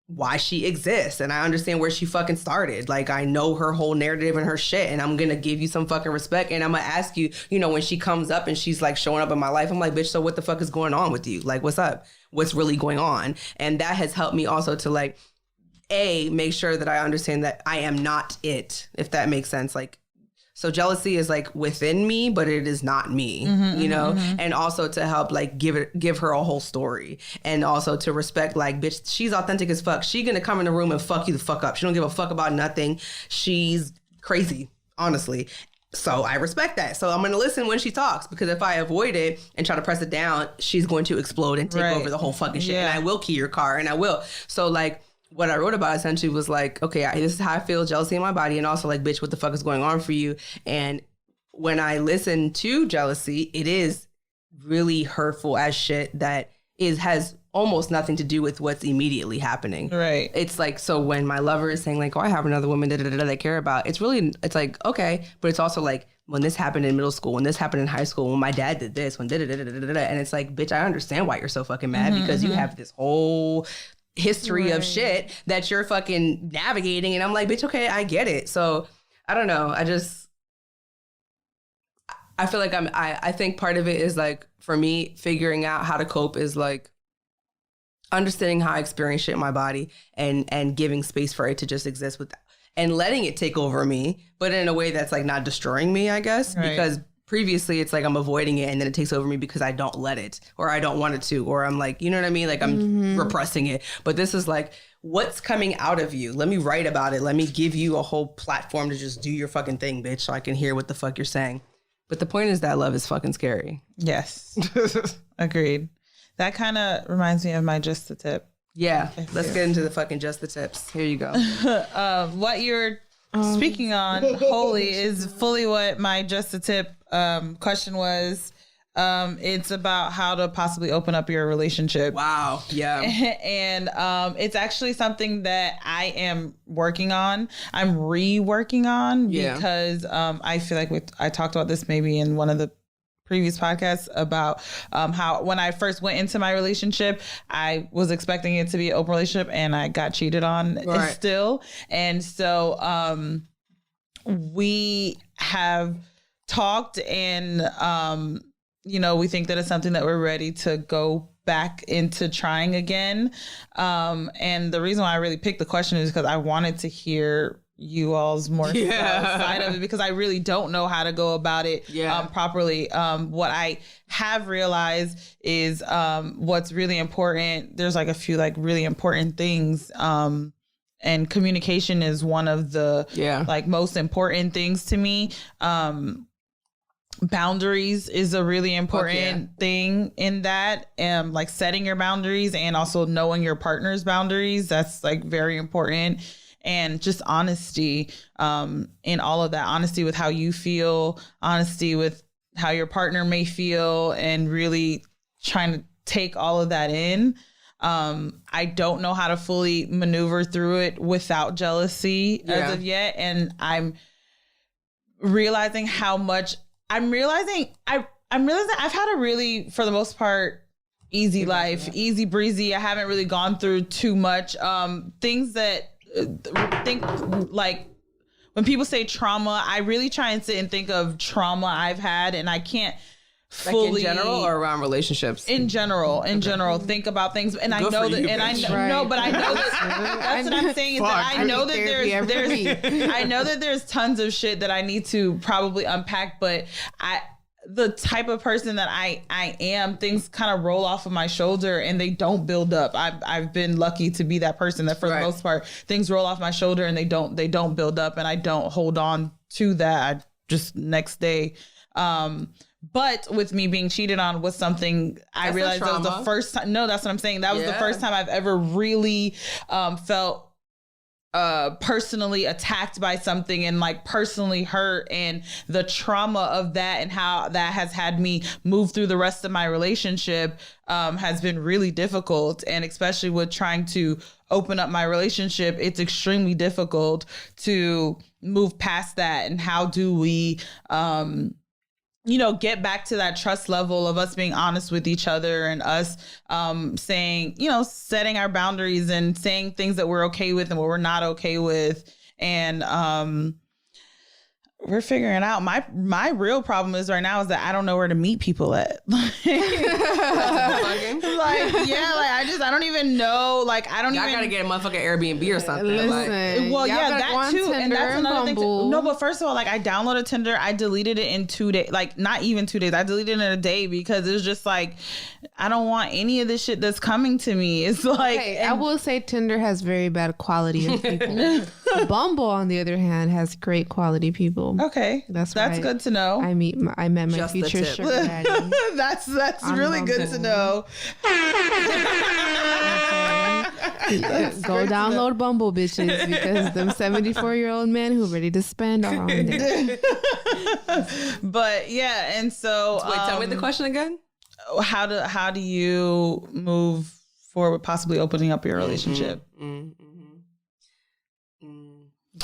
why she exists, and I understand where she fucking started. Like, I know her whole narrative and her shit, and I'm gonna give you some fucking respect, and I'm gonna ask you, you know, when she comes up and she's like showing up in my life, I'm like, bitch, so what the fuck is going on with you? Like, what's up? What's really going on? And that has helped me also to like make sure that I understand that I am not it, if that makes sense. Like, so jealousy is like within me, but it is not me, you know? And also to help like give her a whole story, and also to respect, like, bitch, she's authentic as fuck. She gonna come in the room and fuck you the fuck up. She don't give a fuck about nothing. She's crazy, honestly. So I respect that. So I'm going to listen when she talks, because if I avoid it and try to press it down, she's going to explode and take over the whole fucking shit. And I will key your car, and I will. So like, what I wrote about essentially was like, okay, this is how I feel, jealousy in my body. And also like, bitch, what the fuck is going on for you? And when I listen to jealousy, it is really hurtful as shit that has almost nothing to do with what's immediately happening. Right. It's like, so when my lover is saying like, oh, I have another woman that I care about, it's like, okay. But it's also like, when this happened in middle school, when this happened in high school, when my dad did this, when and it's like, bitch, I understand why you're so fucking mad, because you have this whole history of shit that you're fucking navigating. And I'm like, bitch, okay, I get it. So I don't know. I feel like I think part of it is like, for me, figuring out how to cope is like understanding how I experience shit in my body and giving space for it to just exist and letting it take over me, but in a way that's like not destroying me, I guess, because previously it's like I'm avoiding it and then it takes over me because I don't let it, or I don't want it to, or I'm like, you know what I mean? Like I'm repressing it. But this is like, what's coming out of you? Let me write about it. Let me give you a whole platform to just do your fucking thing, bitch, so I can hear what the fuck you're saying. But the point is that love is fucking scary. Yes. Agreed. That kind of reminds me of my Just the Tip. Yeah. Let's get into the fucking Just the Tips. Here you go. What you're speaking on, Holy, is fully what my Just the Tip question was. It's about how to possibly open up your relationship. Wow. Yeah. And it's actually something that I am working on. I'm reworking on because I feel like I talked about this maybe in one of the previous podcasts about how when I first went into my relationship, I was expecting it to be an open relationship and I got cheated on still. And so we have talked and we think that it's something that we're ready to go back into trying again. And the reason why I really picked the question is because I wanted to hear you all's more side of it, because I really don't know how to go about it properly. What I have realized is what's really important. There's like a few like really important things. And communication is one of the like most important things to me. Boundaries is a really important thing in that, like setting your boundaries and also knowing your partner's boundaries. That's like very important. And just honesty in all of that, honesty with how you feel, honesty with how your partner may feel, and really trying to take all of that in. I don't know how to fully maneuver through it without jealousy as of yet. And I'm realizing how much I'm realizing I've had a really, for the most part, easy life, easy breezy. I haven't really gone through too much. Things that think like when people say trauma, I really try and sit and think of trauma I've had, and I can't fully, like in general or around relationships. In general, think about things, and Good I know that, you, and bitch. I know, but I know that that's what I'm saying is that I know that there's I know that there's tons of shit that I need to probably unpack, but the type of person that I am, things kind of roll off of my shoulder and they don't build up. I've been lucky to be that person that for the most part, things roll off my shoulder and they don't build up, and I don't hold on to that. I just next day. But with me being cheated on was something I realized that was the first time. No, that's what I'm saying. That was the first time I've ever really felt personally attacked by something and like personally hurt, and the trauma of that and how that has had me move through the rest of my relationship has been really difficult. And especially with trying to open up my relationship, it's extremely difficult to move past that. And how do we get back to that trust level of us being honest with each other and us saying, setting our boundaries and saying things that we're okay with and what we're not okay with. And We're figuring out. My real problem is right now is that I don't know where to meet people at. I don't even know. Like, I don't Y'all even. gotta get a motherfucking Airbnb or something. Listen, Well, y'all yeah, gotta that go on too, and Tinder that's another thing. Bumble. No, but first of all, like, I downloaded Tinder, I deleted it in 2 days. Like, not even 2 days. I deleted it in a day because it was just like, I don't want any of this shit that's coming to me. It's like, Okay, I will say Tinder has very bad quality of people. Bumble, on the other hand, has great quality people. okay, that's good to know. I met my Just the future tip. sugar daddy. that's really good to know. Go download Bumble, bitches, because them 74-year-old men who ready to spend are on there. But yeah, and so Wait, tell me the question again. How do you move forward, possibly opening up your relationship?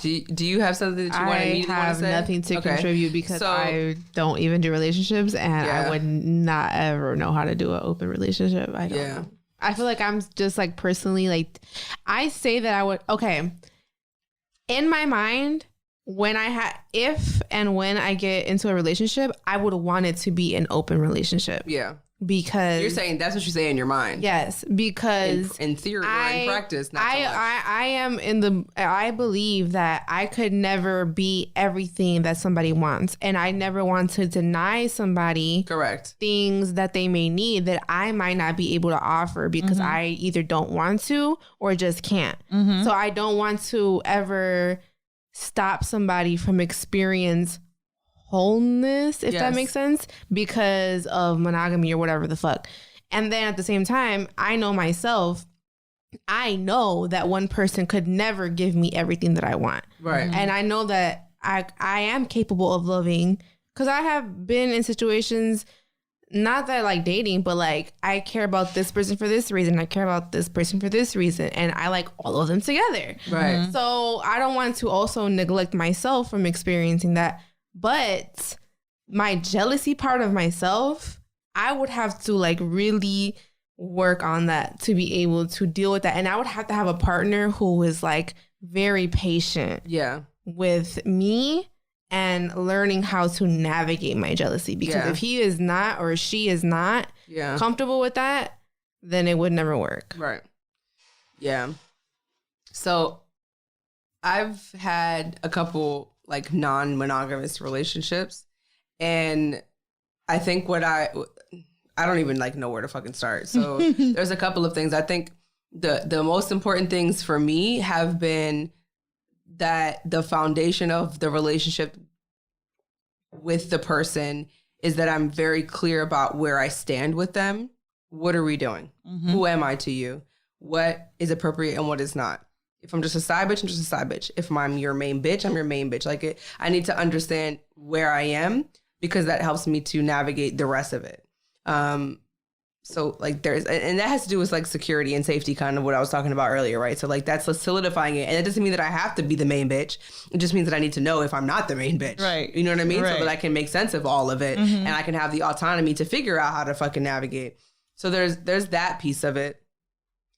Do you have something that you want to immediately I have say? nothing to Okay. contribute because So- I don't even do relationships, and Yeah. I would not ever know how to do an open relationship. I don't Yeah. know. I feel like I'm just like personally, like, I say that I would, okay, in my mind, if and when I get into a relationship, I would want it to be an open relationship Yeah. because You're saying that's what you say in your mind. yes, because In theory or in practice, not so much. I believe that I could never be everything that somebody wants, and I never want to deny somebody Correct. things that they may need that I might not be able to offer because I either don't want to or just can't. So I don't want to ever stop somebody from experience wholeness, if that Yes. makes sense, because of monogamy or whatever the fuck. And then at the same time, I know myself, I know that one person could never give me everything that I want. Right. And I know that I am capable of loving, because I have been in situations, not that like dating, but like I care about this person for this reason, I care about this person for this reason, and I like all of them together. Right. So I don't want to also neglect myself from experiencing that. But my jealousy part of myself, I would have to like really work on that to be able to deal with that. And I would have to have a partner who is like very patient Yeah. with me and learning how to navigate my jealousy. Because Yeah. if he is not or she is not Yeah. comfortable with that, then it would never work. Right. Yeah. So I've had a couple like non-monogamous relationships, and I think I don't even like know where to fucking start. So there's a couple of things. I think the most important things for me have been that the foundation of the relationship with the person is that I'm very clear about where I stand with them. What are we doing? Who am I to you? What is appropriate and what is not? If I'm just a side bitch, I'm just a side bitch. If I'm your main bitch, I'm your main bitch. Like, I need to understand where I am because that helps me to navigate the rest of it. So like and that has to do with like security and safety, kind of what I was talking about earlier, right? So like that's solidifying it. And it doesn't mean that I have to be the main bitch. It just means that I need to know if I'm not the main bitch. Right. You know what I mean? Right. So that I can make sense of all of it and I can have the autonomy to figure out how to fucking navigate. So there's that piece of it.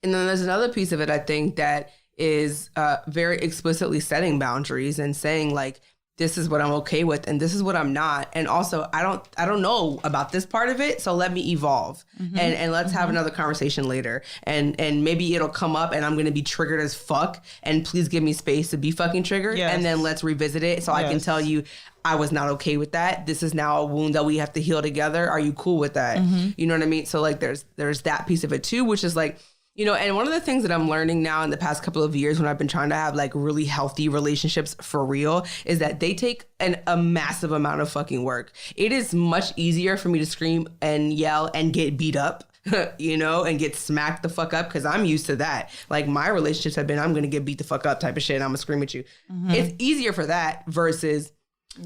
And then there's another piece of it, I think, that is very explicitly setting boundaries and saying like, this is what I'm okay with and this is what I'm not. And also I don't know about this part of it, so let me evolve and let's have another conversation later. And maybe it'll come up and I'm going to be triggered as fuck and please give me space to be fucking triggered. Yes. And then let's revisit it so I can tell you I was not okay with that. This is now a wound that we have to heal together. Are you cool with that? You know what I mean? So like there's that piece of it too, which is like, you know, and one of the things that I'm learning now in the past couple of years when I've been trying to have like really healthy relationships for real is that they take a massive amount of fucking work. It is much easier for me to scream and yell and get beat up, you know, and get smacked the fuck up because I'm used to that. Like my relationships have been, I'm going to get beat the fuck up type of shit and I'm going to scream at you. It's easier for that versus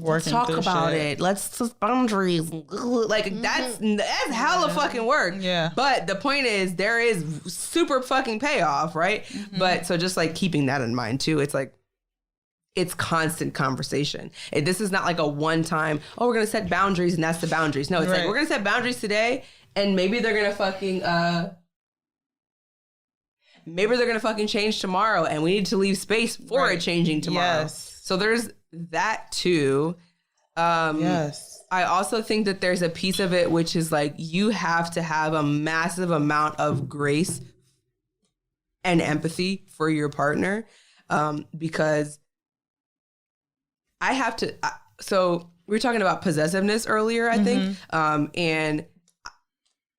Working talk through about shit. it. Let's set boundaries. Like that's hella fucking work. Yeah. But the point is there is super fucking payoff, right? But so just like keeping that in mind too. It's like it's constant conversation. And this is not like a one time, oh, we're gonna set boundaries and that's the boundaries. No, it's like we're gonna set boundaries today and maybe they're gonna fucking change tomorrow and we need to leave space for it changing tomorrow. Yes. So there's that too. Yes. I also think that there's a piece of it which is like you have to have a massive amount of grace and empathy for your partner, because I have to. So we were talking about possessiveness earlier, I think, and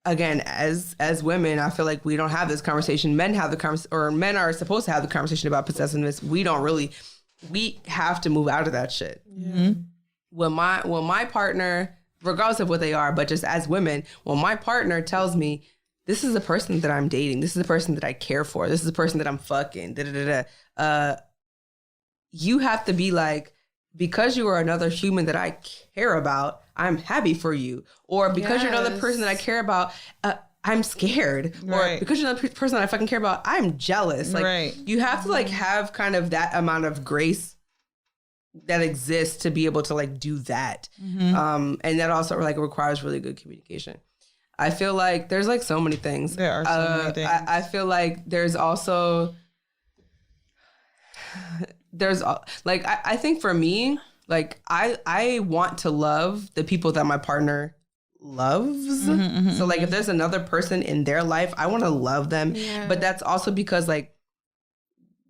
again, as women, I feel like we don't have this conversation. Men have the conversation, or men are supposed to have the conversation about possessiveness. We don't really. We have to move out of that shit. Mm-hmm. When my partner, regardless of what they are, but just as women, when my partner tells me, this is the person that I'm dating, this is the person that I care for, this is the person that I'm fucking, you have to be like, because you are another human that I care about, I'm happy for you. Or because you're another person that I care about, I'm scared. Right. Or because you're another person that I fucking care about, I'm jealous. Like, right. You have to like have kind of that amount of grace that exists to be able to like do that. And that also like requires really good communication. I feel like there's like so many things. There are so many things. I feel like there's also like I think for me, like I want to love the people that my partner loves. So like if there's another person in their life, I want to love them. But that's also because like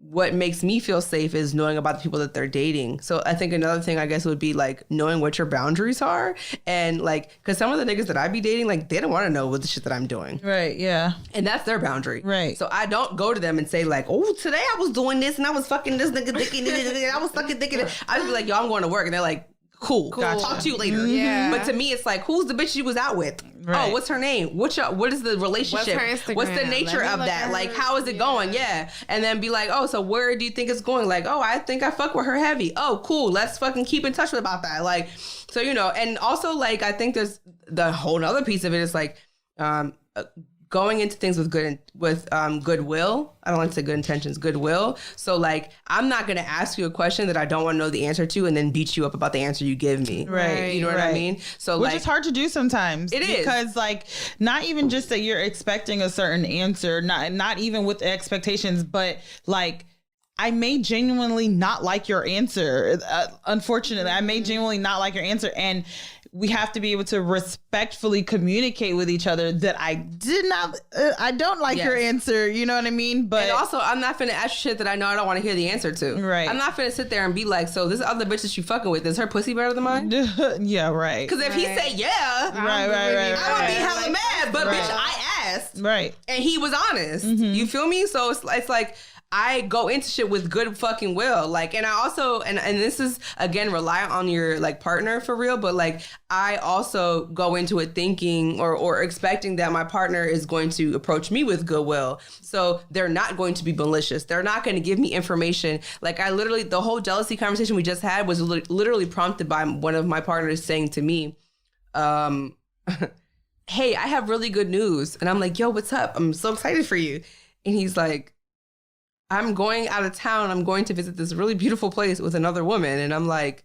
what makes me feel safe is knowing about the people that they're dating. So I think another thing I guess would be like knowing what your boundaries are, and like because some of the niggas that I be dating, like they don't want to know what the shit that I'm doing. Right. Yeah. And that's their boundary. Right. So I don't go to them and say like, oh, today I was doing this and I was fucking this nigga dicking and I was fucking dicking. I just be like, yo, I'm going to work, and they're like, cool. Gotcha. Talk to you later. Yeah. But to me, it's like, who's the bitch you was out with? Right. Oh, what's her name? What is the relationship? What's her Instagram? What's the nature of that? Like, how is it going? Yeah. And then be like, oh, so where do you think it's going? Like, oh, I think I fuck with her heavy. Oh, cool. Let's fucking keep in touch about that. Like, so, you know, and also like, I think there's the whole other piece of it is like, going into things with goodwill. I don't like to say good intentions, goodwill. So like, I'm not going to ask you a question that I don't want to know the answer to and then beat you up about the answer you give me. Right. You know what I mean? So which like, is hard to do sometimes. It is. Because like, not even just that you're expecting a certain answer, not even with expectations, but like, I may genuinely not like your answer. Unfortunately, I may genuinely not like your answer. And we have to be able to respectfully communicate with each other that I don't like your answer. You know what I mean? But and also, I'm not finna ask shit that I know I don't want to hear the answer to. Right. I'm not finna sit there and be like, so this other bitch that you fucking with, is her pussy better than mine? Yeah, right. Because if he say yeah, right. I would be hella mad. But bitch, I asked. Right. And he was honest. You feel me? So it's like, I go into shit with good fucking will. Like, and I also, and this is, again, rely on your, like, partner for real, but, like, I also go into it thinking or expecting that my partner is going to approach me with goodwill. So they're not going to be malicious. They're not going to give me information. Like, I literally, the whole jealousy conversation we just had was literally prompted by one of my partners saying to me, hey, I have really good news. And I'm like, yo, what's up? I'm so excited for you. And he's like, I'm going out of town. I'm going to visit this really beautiful place with another woman. And I'm like,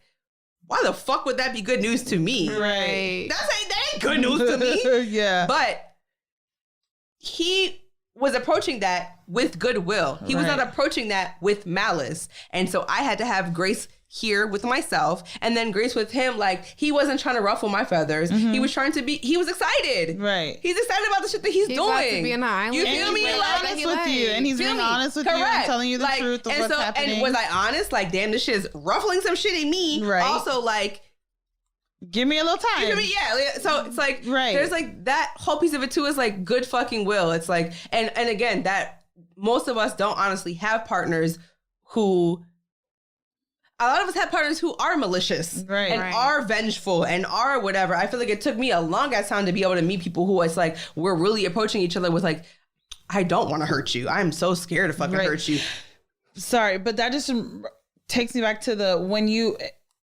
why the fuck would that be good news to me? Right. That ain't good news to me. Yeah. But he was approaching that with goodwill. He was not approaching that with malice. And so I had to have grace here with myself and then grace with him. Like, he wasn't trying to ruffle my feathers. He was trying to be, he was excited. Right. He's excited about the shit that he's doing. About to be on an island. You feel me? Being Like, honest with you. And he's being honest with you and telling you the truth of what's happening. And was I honest? Like, damn, this shit is ruffling some shit in me. Right. Also, like, give me a little time. You know what I mean? Yeah. So it's like, there's like that whole piece of it too is like good fucking will. It's like, and again, that most of us don't honestly have partners who, a lot of us have partners who are malicious and are vengeful and are whatever. I feel like it took me a long ass time to be able to meet people who it's like, we're really approaching each other with like, I don't want to hurt you. I'm so scared to fucking hurt you. Sorry, but that just takes me back to the,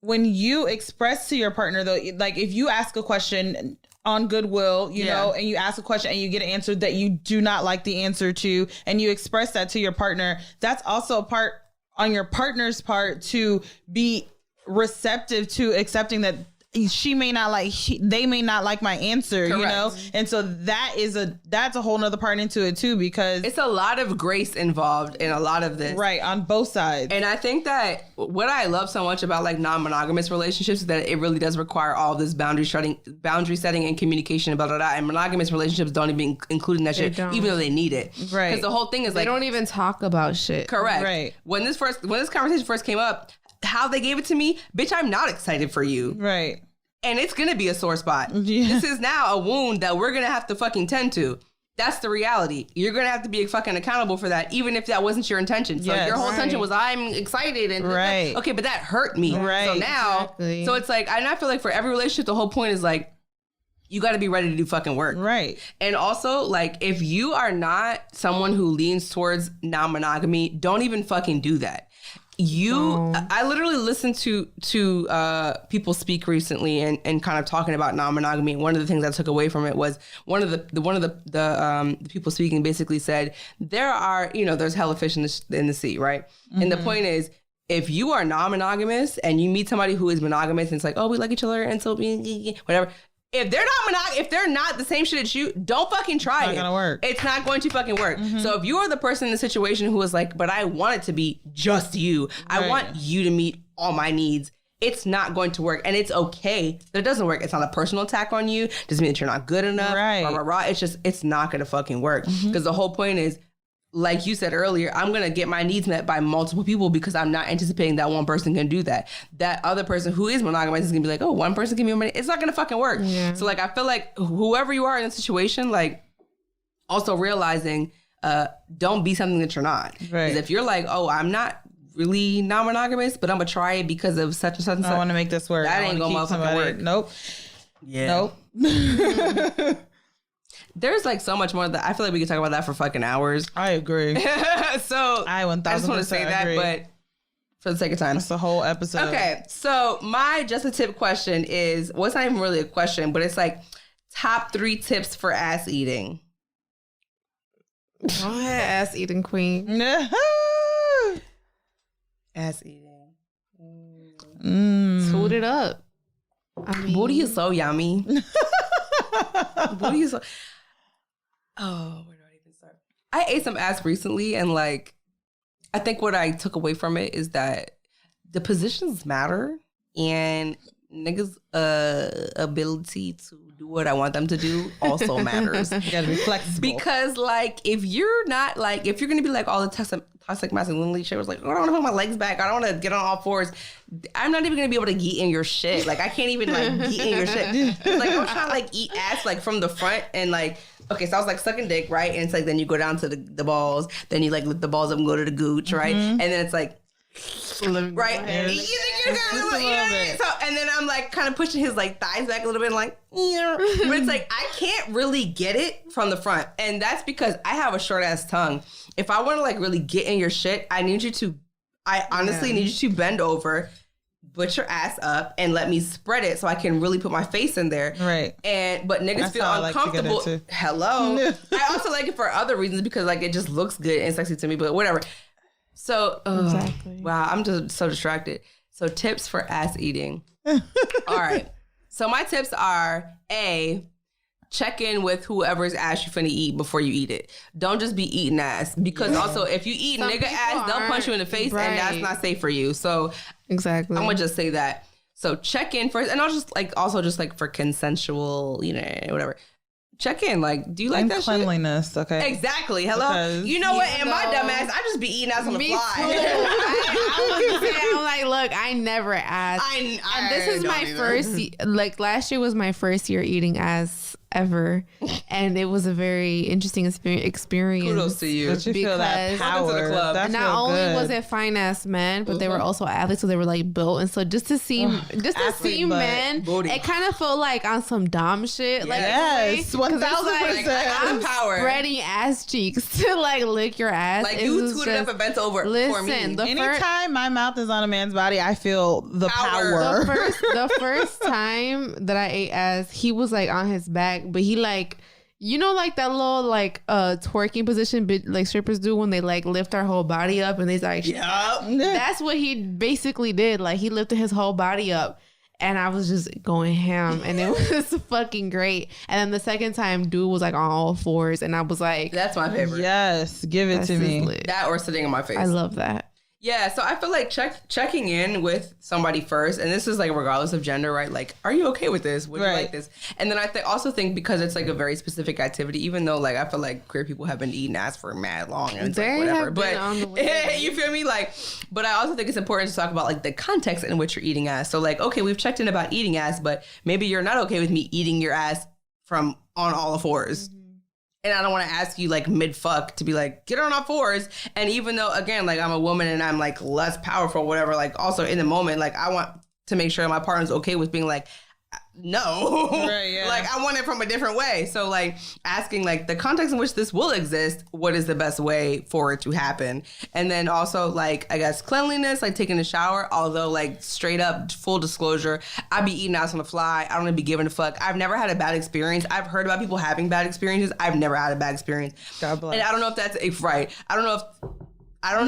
when you express to your partner though, like if you ask a question on goodwill, you know, and you ask a question and you get an answer that you do not like the answer to, and you express that to your partner, that's also a part on your partner's part to be receptive to accepting that she may not like, they may not like my answer, Correct. you know? And so that's a whole nother part into it too, because it's a lot of grace involved in a lot of this. right, on both sides. And I think that what I love so much about like non-monogamous relationships is that it really does require all this boundary setting and communication, blah, blah, blah. And monogamous relationships don't even include in that shit, don't. even though they need it. Right. Because the whole thing is They like, don't even talk about shit. correct. Right. When this conversation first came up, how they gave it to me, bitch, I'm not excited for you. Right. And it's going to be a sore spot. Yeah. This is now a wound that we're going to have to fucking tend to. That's the reality. You're going to have to be fucking accountable for that, even if that wasn't your intention. So Yes. your whole Right. intention was, I'm excited. And Right. okay, but that hurt me. Right. So now, Exactly. so it's like, and I feel like for every relationship, the whole point is like, you got to be ready to do fucking work. Right. And also, like, if you are not someone who leans towards non-monogamy, don't even fucking do that. I literally listened to people speak recently and kind of talking about non-monogamy. And one of the things I took away from it was one of the people speaking basically said there's hella fish in the sea, right? Mm-hmm. And the point is, if you are non-monogamous and you meet somebody who is monogamous and it's like, oh, we like each other and so whatever. If they're not the same shit as you, don't fucking try it. It's not gonna work. It's not going to fucking work. Mm-hmm. So if you are the person in the situation who is like, but I want it to be just you. Right. I want you to meet all my needs. It's not going to work. And it's okay that it doesn't work. It's not a personal attack on you. Doesn't mean that you're not good enough. Right. Rah, rah, rah. It's just, it's not going to fucking work. Because the whole point is, like you said earlier, I'm going to get my needs met by multiple people because I'm not anticipating that one person can do that. That other person who is monogamous is going to be like, oh, one person can be money. It's not going to fucking work. Yeah. So like, I feel like whoever you are in a situation, like also realizing, don't be something that you're not. Right. Because if you're like, oh, I'm not really non-monogamous, but I'm going to try it because of such and such and such. I want to make this work. That ain't going to motherfucking work. Nope. Yeah. Nope. There's like so much more that I feel like we could talk about that for fucking hours. I agree. So I 1000% just want to say agree. that, but for the sake of time, that's the whole episode. Okay, so my just a tip question is, well, it's not even really a question, but it's like top 3 tips for ass eating. Go ahead, ass eating queen. Ass eating. Toot it up. I mean, booty is so yummy. Booty is so... Oh, where do I even start? I ate some ass recently, and like, I think what I took away from it is that the positions matter, and niggas' ability to do what I want them to do also matters. You gotta be flexible. Because like, if you're not like, if you're gonna be like all the toxic masculinity shit was like, oh, I don't want to put my legs back, I don't want to get on all fours, I'm not even gonna be able to get in your shit. Like, I can't even like get in your shit. Like, I'm trying to like eat ass like from the front, and like, okay, so I was like sucking dick, right? And it's like, then you go down to the balls, then you like lift the balls up and go to the gooch, right? And then it's like, right? So, and then I'm like kind of pushing his like thighs back a little bit, like, but it's like, I can't really get it from the front. And that's because I have a short ass tongue. If I want to like really get in your shit, I honestly need you to bend over, put your ass up, and let me spread it so I can really put my face in there. Right. But niggas That's feel how I uncomfortable. like to get it too. Hello. I also like it for other reasons because like it just looks good and sexy to me, but whatever. So, exactly. Wow, I'm just so distracted. So tips for ass eating. All right. So my tips are, A, check in with whoever's ass you finna eat before you eat it. Don't just be eating ass. Because also, if you eat nigga ass, they'll punch you in the face, and that's not safe for you. So exactly, I'm gonna just say that. So check in first, and I'll just like also just like for consensual, whatever. Check in, like, do you like that cleanliness, shit? Okay. Exactly. Hello. Because you know what? In my dumb ass, I just be eating ass on the fly. I'm like, look, I never asked. And this is my first, like, last year was my first year eating ass ever, and it was a very interesting experience. Kudos to you. But you feel that power. To the club. That's not only was it fine ass men, but they were also athletes, so they were like built, and so just to see men, it kind of felt like on some dom shit. Like, yes, 1000%. I'm spreading ass cheeks to like lick your ass. Like, you tooted up and bent over for me. Anytime my mouth is on a man's body, I feel the power. The first time that I ate ass, he was like on his back, but he like, you know, like that little like twerking position like strippers do when they like lift their whole body up, and they like, that's what he basically did. Like, he lifted his whole body up, And I was just going ham, and it was fucking great. And then the second time, dude was like on all fours, and I was like, That's my favorite. Yes, give it to me. lit. That or sitting on my face. I love that. Yeah, so I feel like checking in with somebody first, and this is like regardless of gender, right? Like, are you okay with this? Would you like this? And then I also think because it's like a very specific activity, even though like I feel like queer people have been eating ass for mad long, and it's like whatever. But you feel me? Like, but I also think it's important to talk about like the context in which you're eating ass. So like, okay, we've checked in about eating ass, but maybe you're not okay with me eating your ass from on all fours. And I don't want to ask you like mid-fuck to be like, get on all fours. And even though, again, like I'm a woman and I'm like less powerful or whatever, like also in the moment, like I want to make sure my partner's okay with being like, no. Right, yeah. Like I want it from a different way. So like asking like the context in which this will exist, what is the best way for it to happen? And then also like, I guess cleanliness, like taking a shower, although like straight up full disclosure, I be eating ass on the fly. I don't even be giving a fuck. I've never had a bad experience. I've heard about people having bad experiences. I've never had a bad experience. God bless. And I don't know if that's right. I don't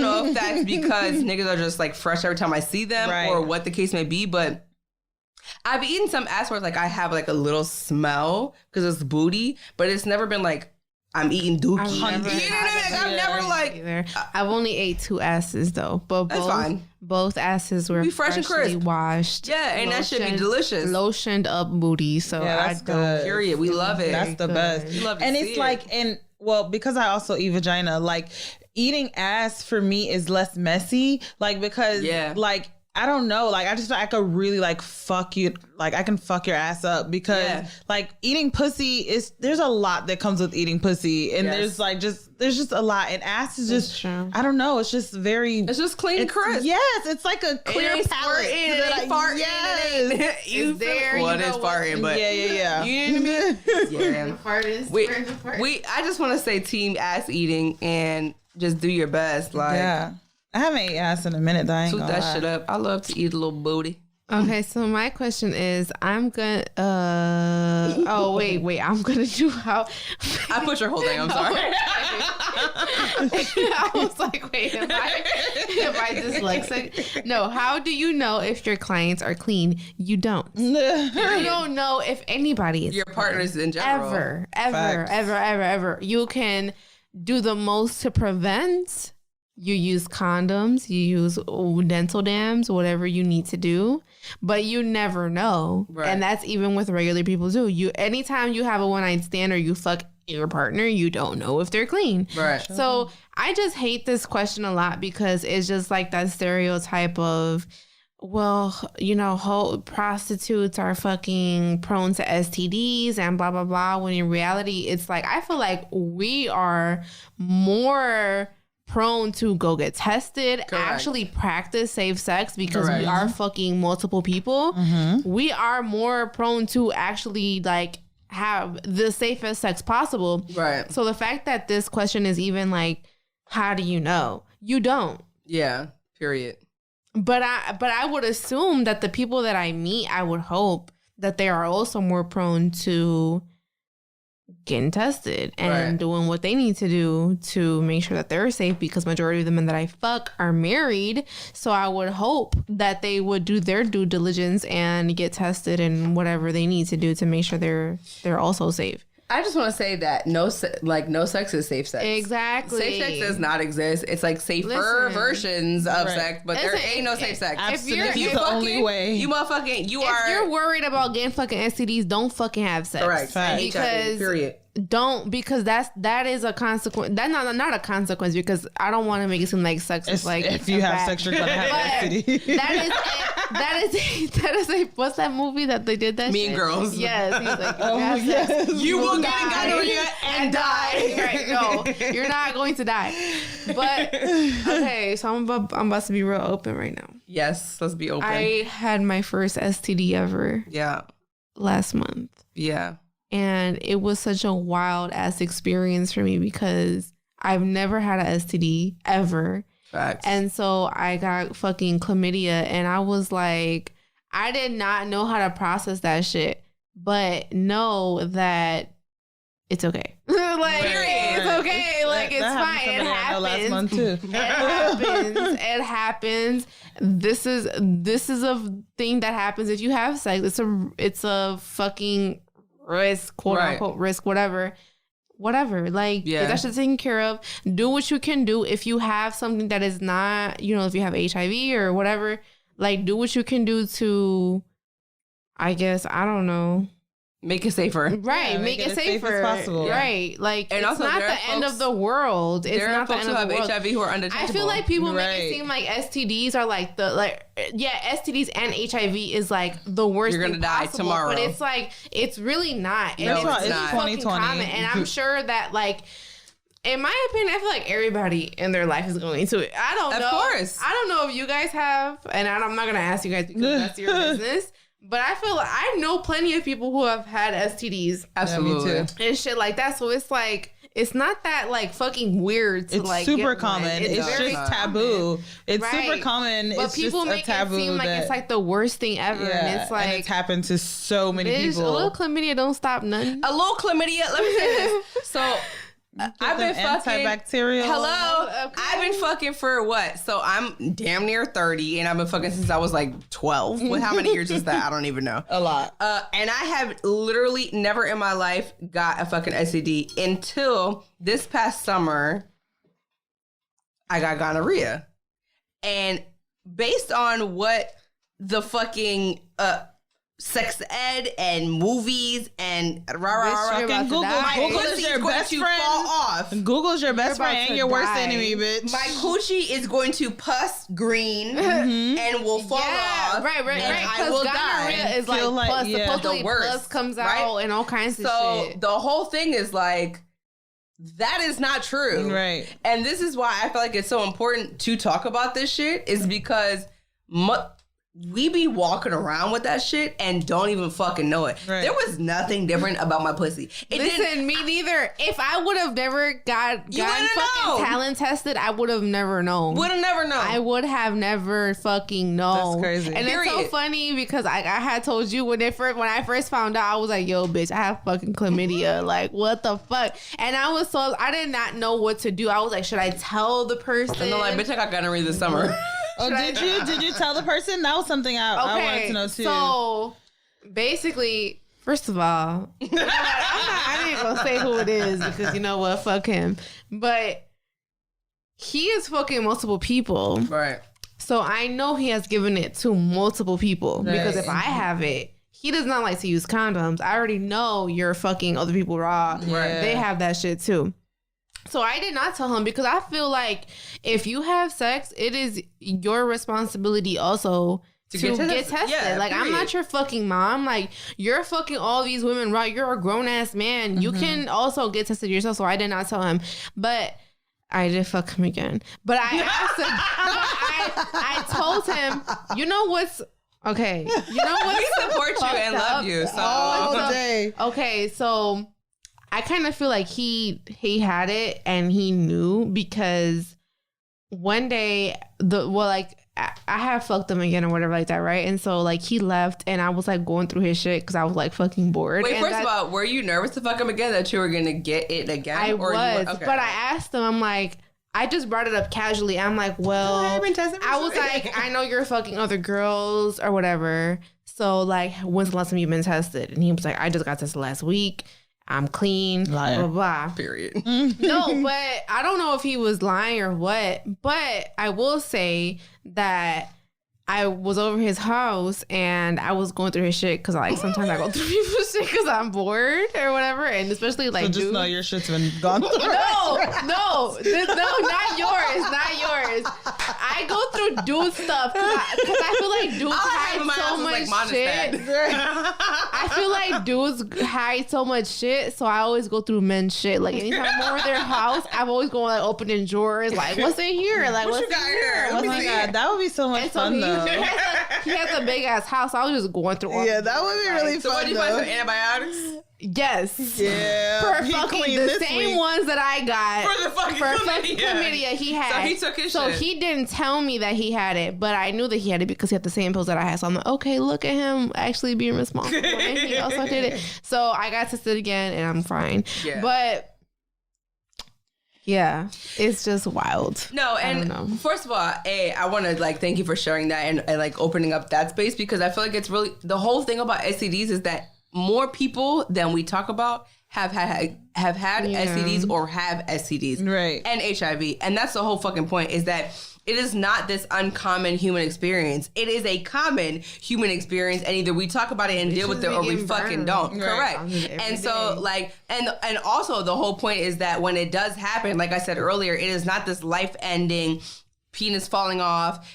know if that's because niggas are just like fresh every time I see them or what the case may be, but I've eaten some ass where like I have like a little smell because it's booty, but it's never been like I'm eating dookie. I've never like either. I've only ate 2 asses though, but both asses were fresh and crisp, washed. Yeah, and that should be delicious. Lotioned up booty. So that's good. Period. We love it. That's the best. We love to and it's like, and well, because I also eat vagina, like eating ass for me is less messy, like because like. I don't know. Like, I just feel like I could really like fuck you. Like, I can fuck your ass up because like eating pussy there's a lot that comes with eating pussy. And there's just a lot. And ass is just, I don't know. It's just it's just clean and crisp. Yes. It's like a clear palate. You there. What is farting? But yeah. You know what I mean? Yeah. Fart is I just want to say team ass eating and just do your best. Like, I haven't ate ass in a minute though. I ain't toot gonna that lie. shit up. I love to eat a little booty. Okay, so my question is, I'm gonna oh wait, I'm gonna do how I put your whole thing, I'm sorry. I was like, wait, am I dyslexic? No, how do you know if your clients are clean? You don't. You don't know if anybody is your partners in general. Ever. You can do the most to prevent. You use condoms, you use dental dams, whatever you need to do, but you never know. Right. And that's even with regular people too. Anytime you have a one-night stand or you fuck your partner, you don't know if they're clean. Right. So I just hate this question a lot because it's just like that stereotype of, well, you know, prostitutes are fucking prone to STDs and blah, blah, blah. When in reality, it's like, I feel like we are more prone to go get tested, actually practice safe sex because we are fucking multiple people. We are more prone to actually like have the safest sex possible. Right. So the fact that this question is even like, how do you know? You don't. Yeah. Period. But I would assume that the people that I meet, I would hope that they are also more prone to getting tested and doing what they need to do to make sure that they're safe, because majority of the men that I fuck are married. So I would hope that they would do their due diligence and get tested and whatever they need to do to make sure they're also safe. I just want to say that no sex is safe sex. Exactly. Safe sex does not exist. It's like safer versions of sex, but there ain't no safe sex. Absolutely, the only way. You motherfucking, if you're worried about getting fucking STDs, don't fucking have sex. Correct. Because period. Don't, because that is a consequence. That's not a consequence, because I don't want to make it seem like sex is like, if you have sex, you're gonna have STD. That is a what's that movie that they did that Mean shit? Girls. Yes. He's like, you will get gonorrhea and die. Right? No, you're not going to die. But okay, so I'm about to be real open right now. Yes, let's be open. I had my first STD ever. Yeah. Last month. Yeah. And it was such a wild ass experience for me because I've never had a STD ever. Facts. And so I got fucking chlamydia, and I was like, I did not know how to process that shit, but know that it's okay. Like, it's okay. Like, it's fine. It happens. Last month too. It happens. This is a thing that happens if you have sex. It's a fucking risk, quote unquote risk, whatever. Like, get that shit taken care of. Do what you can do. If you have something that is not, if you have HIV or whatever, like, do what you can do to, I guess, I don't know. Make it safer. Right. Make it safer. Safe as possible. Right. Like, and it's also, not the end of the world. It's not the end of the world. HIV who are undetectable. I feel like people make it seem like STDs are like STDs and HIV is like the worst. You're gonna die tomorrow. But it's like, it's really not. And No, it's not. not. 2020. And I'm sure that, like, in my opinion, I feel like everybody in their life is going to it. I don't know. Of course. I don't know if you guys have, and I'm not gonna ask you guys because that's your business. But I feel like I know plenty of people who have had STDs. Absolutely. And shit like that. So it's like, it's not that like fucking weird to it's like super get common. one. It's just taboo. It's Right. super common. But it's people just make a taboo it seem like it's like the worst thing ever. And it's like, and it's happened to so many bitch, people. a little chlamydia don't stop nothing. A little chlamydia. Let me say this. So I've been fucking antibacterial. Hello. Okay. I've been fucking for what? So I'm damn near 30 and I've been fucking since I was like 12. Well, how many years is that? I don't even know. A lot. And I have literally never in my life got a fucking STD until this past summer. I got gonorrhea. And based on what the fucking sex ed and movies and Fucking Google. Google is your best friend. Fall off. Google's your best about friend to and your worst die. enemy, bitch. My coochie is going to pus green and will fall off. Right. and I Because will gonorrhea die. is like, Feel like- plus, yeah. supposedly The worst, plus comes out right? and all kinds of So shit. the whole thing is like, that is not true. Right. And this is why I feel like it's so important to talk about this shit is because we be walking around with that shit and don't even fucking know it. Right. There was nothing different about my pussy. Listen, me neither. If I would have never gotten wouldn't fucking know. talent tested, I would have never known. Would have never known. I would have never fucking known. That's crazy. And it's so Period. funny because I had told you when I first found out, I was like, yo, bitch, I have fucking chlamydia. Like, what the fuck? And I did not know what to do. I was like, should I tell the person? And they're like, bitch, I got gonorrhea this summer. Oh, did you tell the person? That was something I wanted to know too. So basically, first of all, I ain't gonna say who it is because you know what, fuck him. But he is fucking multiple people. Right. So I know he has given it to multiple people because if I have it, he does not like to use condoms. I already know you're fucking other people raw. Right. They have that shit too. So I did not tell him because I feel like if you have sex, it is your responsibility also to get tested. Yeah, like, I'm not your fucking mom. Like, you're fucking all these women, right? You're a grown-ass man. You can also get tested yourself. So I did not tell him. But I did fuck him again. But I asked him, I told him, you know what's... Okay. You know what? We support you and love you. So all day. Okay, so... I kind of feel like he had it and he knew because one day I have fucked him again or whatever like that, right? And so like he left and I was like going through his shit because I was like fucking bored. Wait, and first of all, were you nervous to fuck him again that you were gonna get it again? I was, okay. but I asked him. I'm like, I just brought it up casually. I'm like, well, I was like, I know you're fucking other girls or whatever. So like, when's the last time you've been tested? And he was like, I just got tested last week. I'm clean. Liar. Blah, blah, blah. Period. No, but I don't know if he was lying or what. But I will say that I was over his house and I was going through his shit because like sometimes I go through people's shit because I'm bored or whatever, and especially like So just know your shit's been gone through. No, not yours, not yours. I go through dude stuff because I feel like dudes hide so much shit. I feel like dudes hide so much shit, so I always go through men's shit. Like anytime I'm over their house, I'm always going like opening drawers, like what's in here? Like what's you in got here? here? Oh What's my in god, that would be so much And so fun though. he has a big ass house. I was just going through all Yeah, that would be really So what fun did you find some though. antibiotics? Yes. Yeah, For he fucking cleaned the this same week. ones that I got. For the fucking chlamydia he had. So he took his So shit. he didn't tell me that he had it, but I knew that he had it because he had the same pills that I had. So I'm like, okay, look at him actually being responsible. And he also did it. So I got tested again and I'm fine. Yeah. But Yeah, it's just wild. No, and first of all, I want to like thank you for sharing that and like opening up that space, because I feel like it's really the whole thing about STDs is that more people than we talk about have had STDs or have STDs, right, and HIV, and that's the whole fucking point, is that it is not this uncommon human experience. It is a common human experience, and either we talk about it and deal with it, or we fucking don't. Right. Correct. And so, like, and also the whole point is that when it does happen, like I said earlier, it is not this life-ending penis falling off,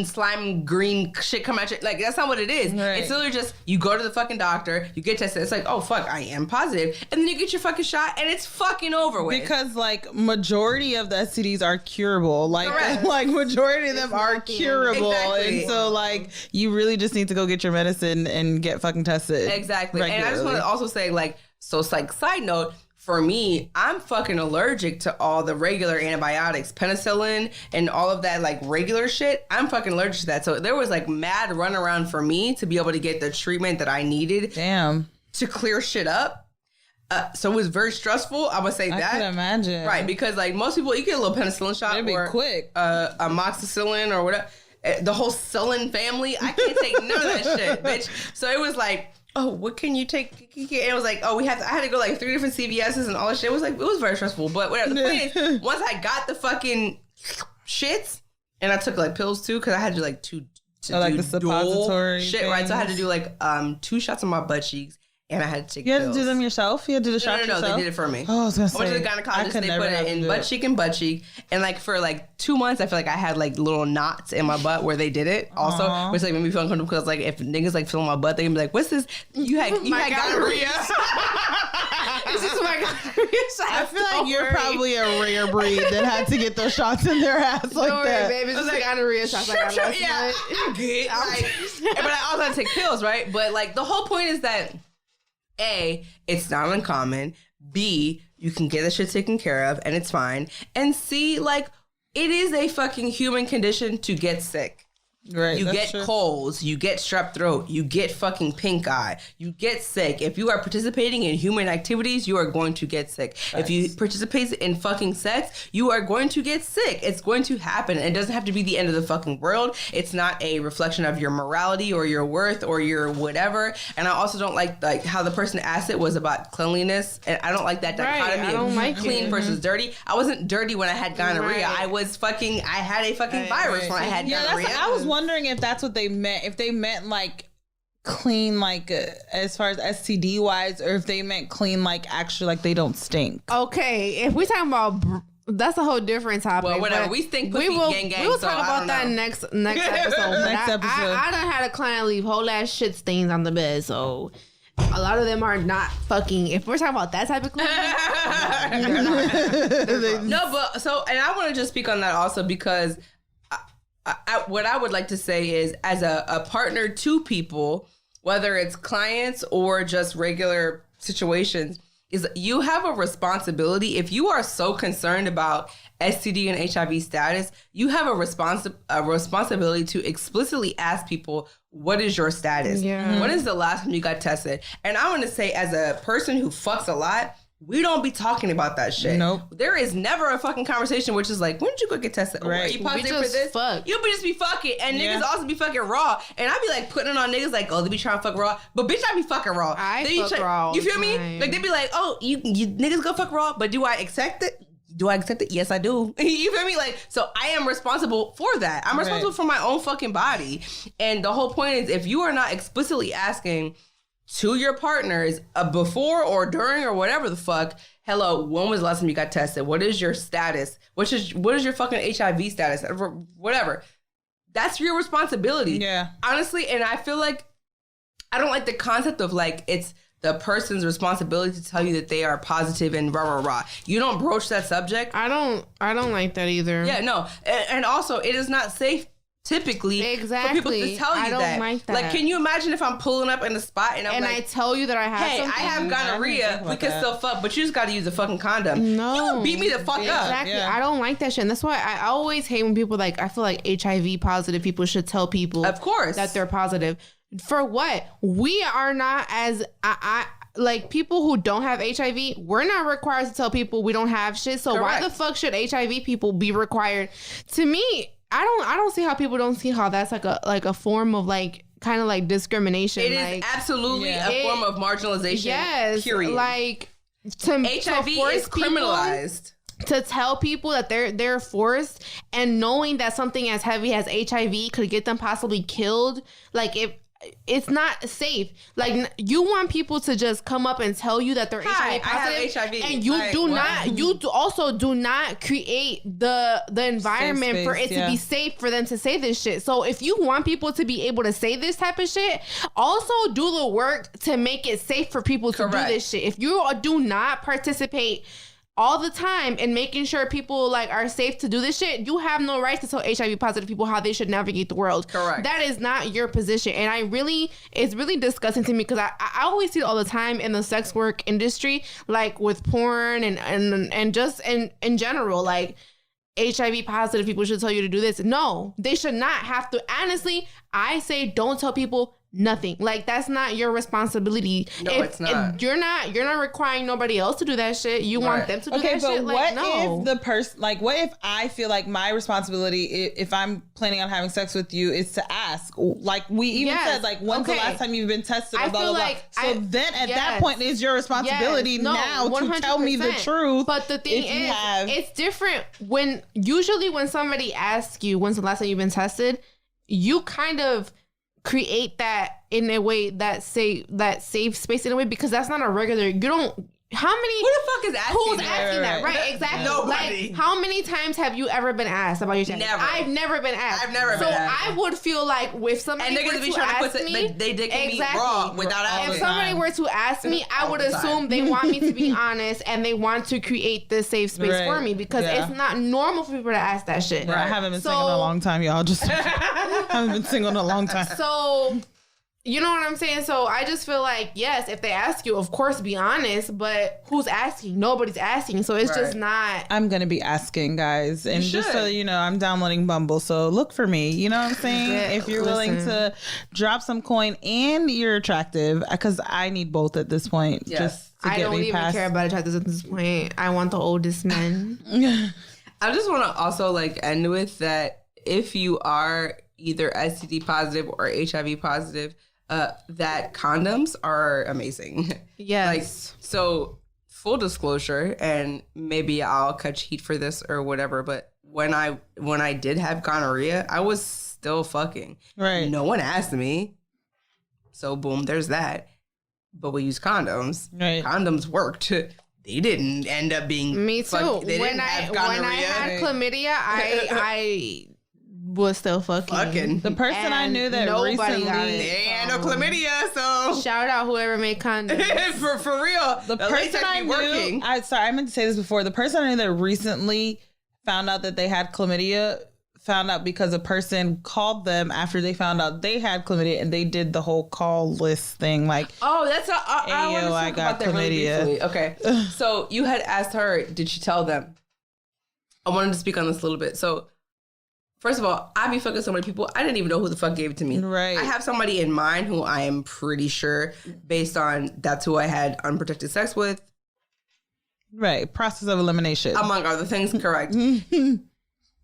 slime green shit come at you. Like, that's not what it is. Right. It's literally just, you go to the fucking doctor, you get tested, it's like, oh fuck, I am positive, and then you get your fucking shot and it's fucking over with. Because like majority of the STDs are curable. Like like majority of them are curable. Exactly. And so like you really just need to go get your medicine and get fucking tested. Exactly. Regularly. And I just want to also say, like, so it's like, side note, for me, I'm fucking allergic to all the regular antibiotics, penicillin and all of that, like, regular shit. I'm fucking allergic to that. So there was like mad runaround for me to be able to get the treatment that I needed. Damn. To clear shit up. So it was very stressful. I would say that. I can imagine. Right, because like most people, you get a little penicillin shot. It'd be quick. Amoxicillin or whatever. The whole Cillin family. I can't take none of that shit, bitch. So it was like, oh, what can you take? And it was like, oh, I had to go like 3 different CVS's and all that shit. It was like, it was very stressful. But whatever. The point is, once I got the fucking shits, and I took like pills too, because I had to like to like the suppository shit, right? So I had to do like 2 shots on my butt cheeks. And I had to take pills. You had to do them yourself? You had to do the shots yourself? No, they did it for me. Oh, I was going to say. I went to the gynecologist, they put it in butt cheek. And like for like 2 months, I feel like I had like little knots in my butt where they did it also. Aww. Which like made me feel uncomfortable, because like if niggas like feeling my butt, they can be like, what's this? You had gonorrhea. This is my gonorrhea shot. I feel like you're probably a rare breed that had to get those shots in their ass like that. Baby, this is like gonorrhea shots I got last night. I'm good. But I also had to take pills, right? But like the whole point is that A, it's not uncommon. B, you can get that shit taken care of and it's fine. And C, like, it is a fucking human condition to get sick. Right. You get colds, you get strep throat, you get fucking pink eye, you get sick. If you are participating in human activities, you are going to get sick. If you participate in fucking sex, you are going to get sick. It's going to happen. It doesn't have to be the end of the fucking world. It's not a reflection of your morality or your worth or your whatever. And I also don't like how the person asked it was about cleanliness. And I don't like that dichotomy of clean versus dirty. I wasn't dirty when I had gonorrhea. I had a fucking virus when I had gonorrhea. I was wondering if that's what they meant. If they meant like clean, like as far as STD wise, or if they meant clean, like actually like they don't stink. Okay, if we're talking about that's a whole different topic. Well, whatever. We stink pussy gang. We will talk about that next episode. I done had a client leave whole ass shit stains on the bed, so a lot of them are not fucking. If we're talking about that type of cleaning, no, but so, and I want to just speak on that also, because what I would like to say is, as a partner to people, whether it's clients or just regular situations, is you have a responsibility. If you are so concerned about STD and HIV status, you have a responsibility to explicitly ask people, what is your status? Yeah. When is the last time you got tested? And I want to say, as a person who fucks a lot, we don't be talking about that shit. Nope. There is never a fucking conversation which is like, when did you go get tested? Right. Are you positive for this? Fuck. You'll be just be fucking. And niggas also be fucking raw. And I be like putting it on niggas like, oh, they be trying to fuck raw. But bitch, I be fucking raw. Raw. You feel me? Like they be like, oh, you niggas go fuck raw, but do I accept it? Do I accept it? Yes, I do. You feel me? Like, so I am responsible for that. I'm responsible for my own fucking body. And the whole point is, if you are not explicitly asking to your partners before or during or whatever the fuck, hello, when was the last time you got tested? What is your status? What is your fucking HIV status? Whatever. That's your responsibility. Yeah. Honestly, and I feel like I don't like the concept of like it's the person's responsibility to tell you that they are positive and rah rah rah. You don't broach that subject. I don't like that either. Yeah, no. And also, it is not safe typically for people to tell you I don't like that. Like, can you imagine if I'm pulling up in the spot and I'm like, I tell you that I have hey, something? I have gonorrhea. We can still fuck, but you just got to use a fucking condom. No. You would beat me the fuck up. Exactly. Yeah. I don't like that shit. And that's why I always hate when people like, I feel like HIV positive people should tell people, of course, that they're positive. For what? We are not as like people who don't have HIV, we're not required to tell people we don't have shit. So why the fuck should HIV people be required? To me, I don't see how people don't see how that's like a form of like kind of like discrimination. It like, is absolutely a form of marginalization. Yes, period. Like HIV is criminalized. To tell people that they're forced, and knowing that something as heavy as HIV could get them possibly killed, like if it's not safe. Like you want people to just come up and tell you that they're HIV positive, I have HIV, and you also do not create the environment Safe for space, it to be safe for them to say this shit. So if you want people to be able to say this type of shit, also do the work to make it safe for people to do this shit. If you do not participate all the time and making sure people like are safe to do this shit, you have no right to tell HIV positive people how they should navigate the world. Correct. That is not your position. And it's really disgusting to me because I always see it all the time in the sex work industry, like with porn and just in general, like HIV positive people should tell you to do this. No, they should not have to. Honestly, I say don't tell people nothing. Like that's not your responsibility. No, it's not. You're not requiring nobody else to do that shit. You want them to do that shit. Okay, but like, what if the person, like, what if I feel like my responsibility, if I'm planning on having sex with you, is to ask? Like we even said, like, when's the last time you've been tested? Or blah, blah, blah. So then at that point, it's your responsibility now 100%. To tell me the truth. But the thing is, it's different when somebody asks you when's the last time you've been tested, you kind of create that in a way that safe space in a way, because that's not a regular. You don't. How many? Who the fuck is asking? Who's asking that? Right, exactly. Nobody. Like, how many times have you ever been asked about your sex? Never. I've never been asked. I've never been asked. So I would feel like if somebody were to ask me, they did me wrong without asking. If somebody were to ask me, I would assume they want me to be honest and they want to create this safe space for me, because it's not normal for people to ask that shit. Right. I haven't been single in a long time, y'all. Just haven't been single in a long time. So. You know what I'm saying? So I just feel like, yes, if they ask you, of course, be honest. But who's asking? Nobody's asking. So it's just not. I'm going to be asking, guys. And just so you know, I'm downloading Bumble. So look for me. You know what I'm saying? If you're willing to drop some coin and you're attractive, because I need both at this point. Yes. Just to I get don't me even past. care about attractive at this point. I want the oldest men. I just want to also like end with that if you are either STD positive or HIV positive, that condoms are amazing. Yes. Like, so full disclosure, and maybe I'll catch heat for this or whatever, but when I did have gonorrhea, I was still fucking. Right. No one asked me. So boom, there's that. But we use condoms. Right. Condoms worked. They didn't end up being. Me too. When I had chlamydia, I was still fucking. The person I knew that recently they had no chlamydia, so shout out whoever made condoms. for real. The person I knew, I meant to say this before. The person I knew that recently found out that they had chlamydia found out because a person called them after they found out they had chlamydia, and they did the whole call list thing. Like, oh, that's I got chlamydia. Really okay, so you had asked her, did she tell them? I wanted to speak on this a little bit. So, first of all, I be fucking so many people. I didn't even know who the fuck gave it to me. Right. I have somebody in mind who I am pretty sure, based on that's who I had unprotected sex with. Right. Process of elimination. Among other things, correct.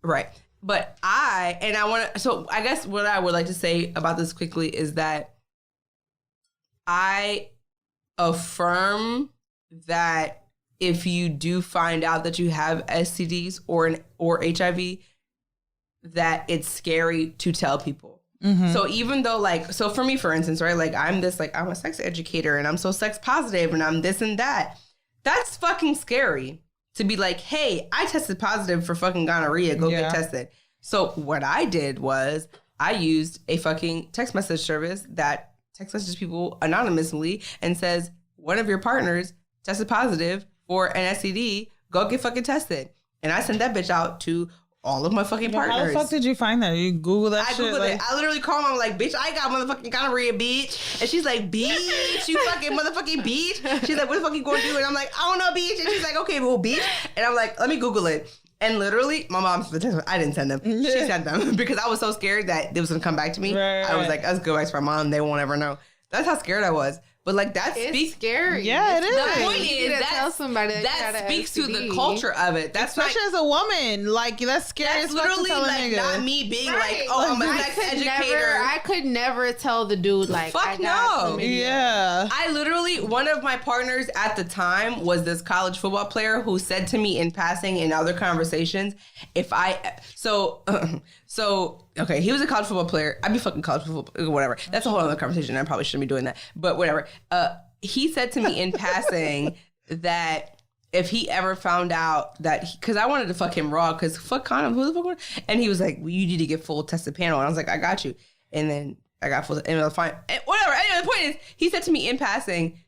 Right. But I guess what I would like to say about this quickly is that I affirm that if you do find out that you have STDs or HIV, that it's scary to tell people. Mm-hmm. So even though so for me, for instance, right, like I'm a sex educator and I'm so sex positive and I'm this and that. That's fucking scary to be like, hey, I tested positive for fucking gonorrhea. Go get tested. So what I did was I used a fucking text message service that text messages people anonymously and says, one of your partners tested positive for an STD. Go get fucking tested. And I sent that bitch out to all of my fucking partners. How the fuck did you find that? You Google that shit? I Googled it. I literally called my mom like, bitch, I got motherfucking gonorrhea, bitch. And she's like, bitch, you fucking motherfucking bitch. She's like, what the fuck you gonna do? And I'm like, I don't know, bitch. And she's like, okay, well, bitch. And I'm like, let me Google it. And literally, my mom, I didn't send them. She sent them because I was so scared that it was gonna come back to me. Right. I was like, let's go back to my mom. They won't ever know. That's how scared I was. But like that It's speaks. scary. Yeah, it It's is. not The point easy is to tell somebody that speaks to the culture of it. That's Especially as a woman, like that's scary. That's as fuck to literally tell a like nigga. not me being Right. like, oh, I'm a I sex could educator. I could never tell the dude like, Fuck I got no. chlamydia. Yeah. I literally, one of my partners at the time was this college football player who said to me in passing in other conversations, okay, he was a college football player. I'd be fucking college football, whatever. That's a whole other conversation. I probably shouldn't be doing that, but whatever. He said to me in passing that if he ever found out that, because I wanted to fuck him raw, because fuck condom, who the fuck would? And he was like, well, you need to get full tested panel. And I was like, I got you. And then I got full, and it was fine. And whatever. Anyway, the point is, he said to me in passing,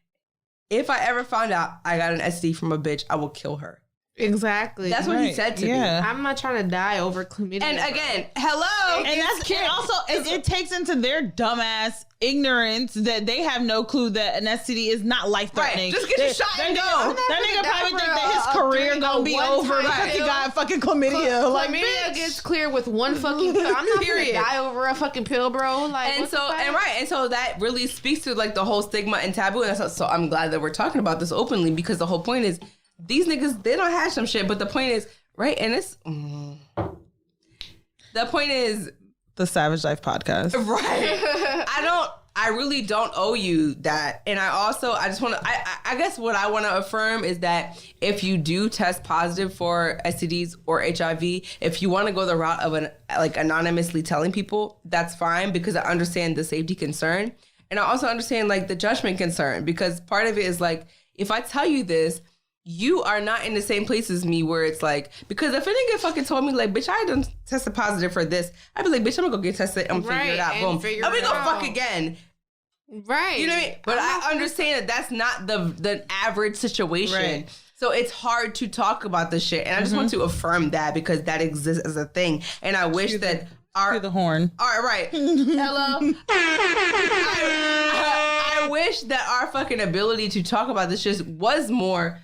if I ever found out I got an STD from a bitch, I will kill her. Exactly. That's what he said to me. I'm not trying to die over chlamydia. And again, hello. And also it takes into their dumbass ignorance that they have no clue that an STD is not life threatening. Right. Just get your shot and go. That nigga probably think that his career gonna be over because he got fucking chlamydia. Like, chlamydia bitch. gets clear with one fucking pill. I'm not gonna die over a fucking pill, bro. Like, And so that really speaks to like the whole stigma and taboo. And so I'm glad that we're talking about this openly, because the whole point is these niggas, they don't have some shit. But the point is, right? And the point is, The Savage Life podcast. right. I really don't owe you that. And I just want to, I guess what I want to affirm is that if you do test positive for STDs or HIV, if you want to go the route of anonymously telling people, that's fine, because I understand the safety concern. And I also understand like the judgment concern, because part of it is like, if I tell you this, you are not in the same place as me, where it's like, because if a nigga fucking told me like, bitch, I done tested positive for this, I'd be like, bitch, I'm gonna go get tested, I'm gonna figure it out, boom. I'm gonna go fuck again. Right. You know what I mean? But I understand that that's not the average situation. Right. So it's hard to talk about this shit. And I just want to affirm that, because that exists as a thing. And I wish that the horn. All right. Hello. I wish that our fucking ability to talk about this just was more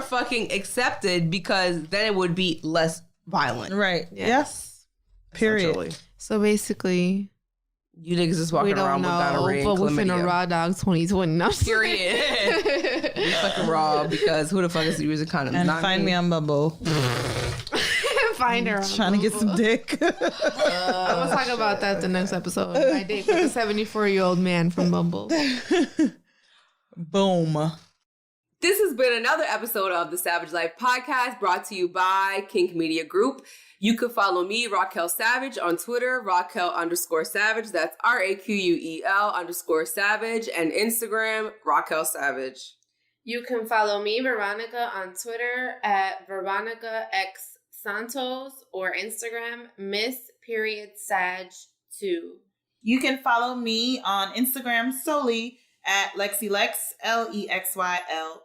fucking accepted, because then it would be less violent. Right. Yes. Period. So basically, you niggas just walking around with gonorrhea and but we're chlamydia. finna raw dog 2020. No, Period. We fucking raw, because who the fuck is using condoms? And Not find me on Bumble. Find her. Trying to get some dick. I'm gonna talk about that the next episode. My date with a 74-year-old man from Bumble. Boom. This has been another episode of the Savage Life Podcast, brought to you by Kink Media Group. You can follow me, Raquel Savage, on Twitter, Raquel_Savage. That's RAQUEL_Savage, and Instagram, Raquel Savage. You can follow me, Veronica, on Twitter at VeronicaXSantos, or Instagram, Miss.Sag2. You can follow me on Instagram solely at LexiLex, LEXYL3X.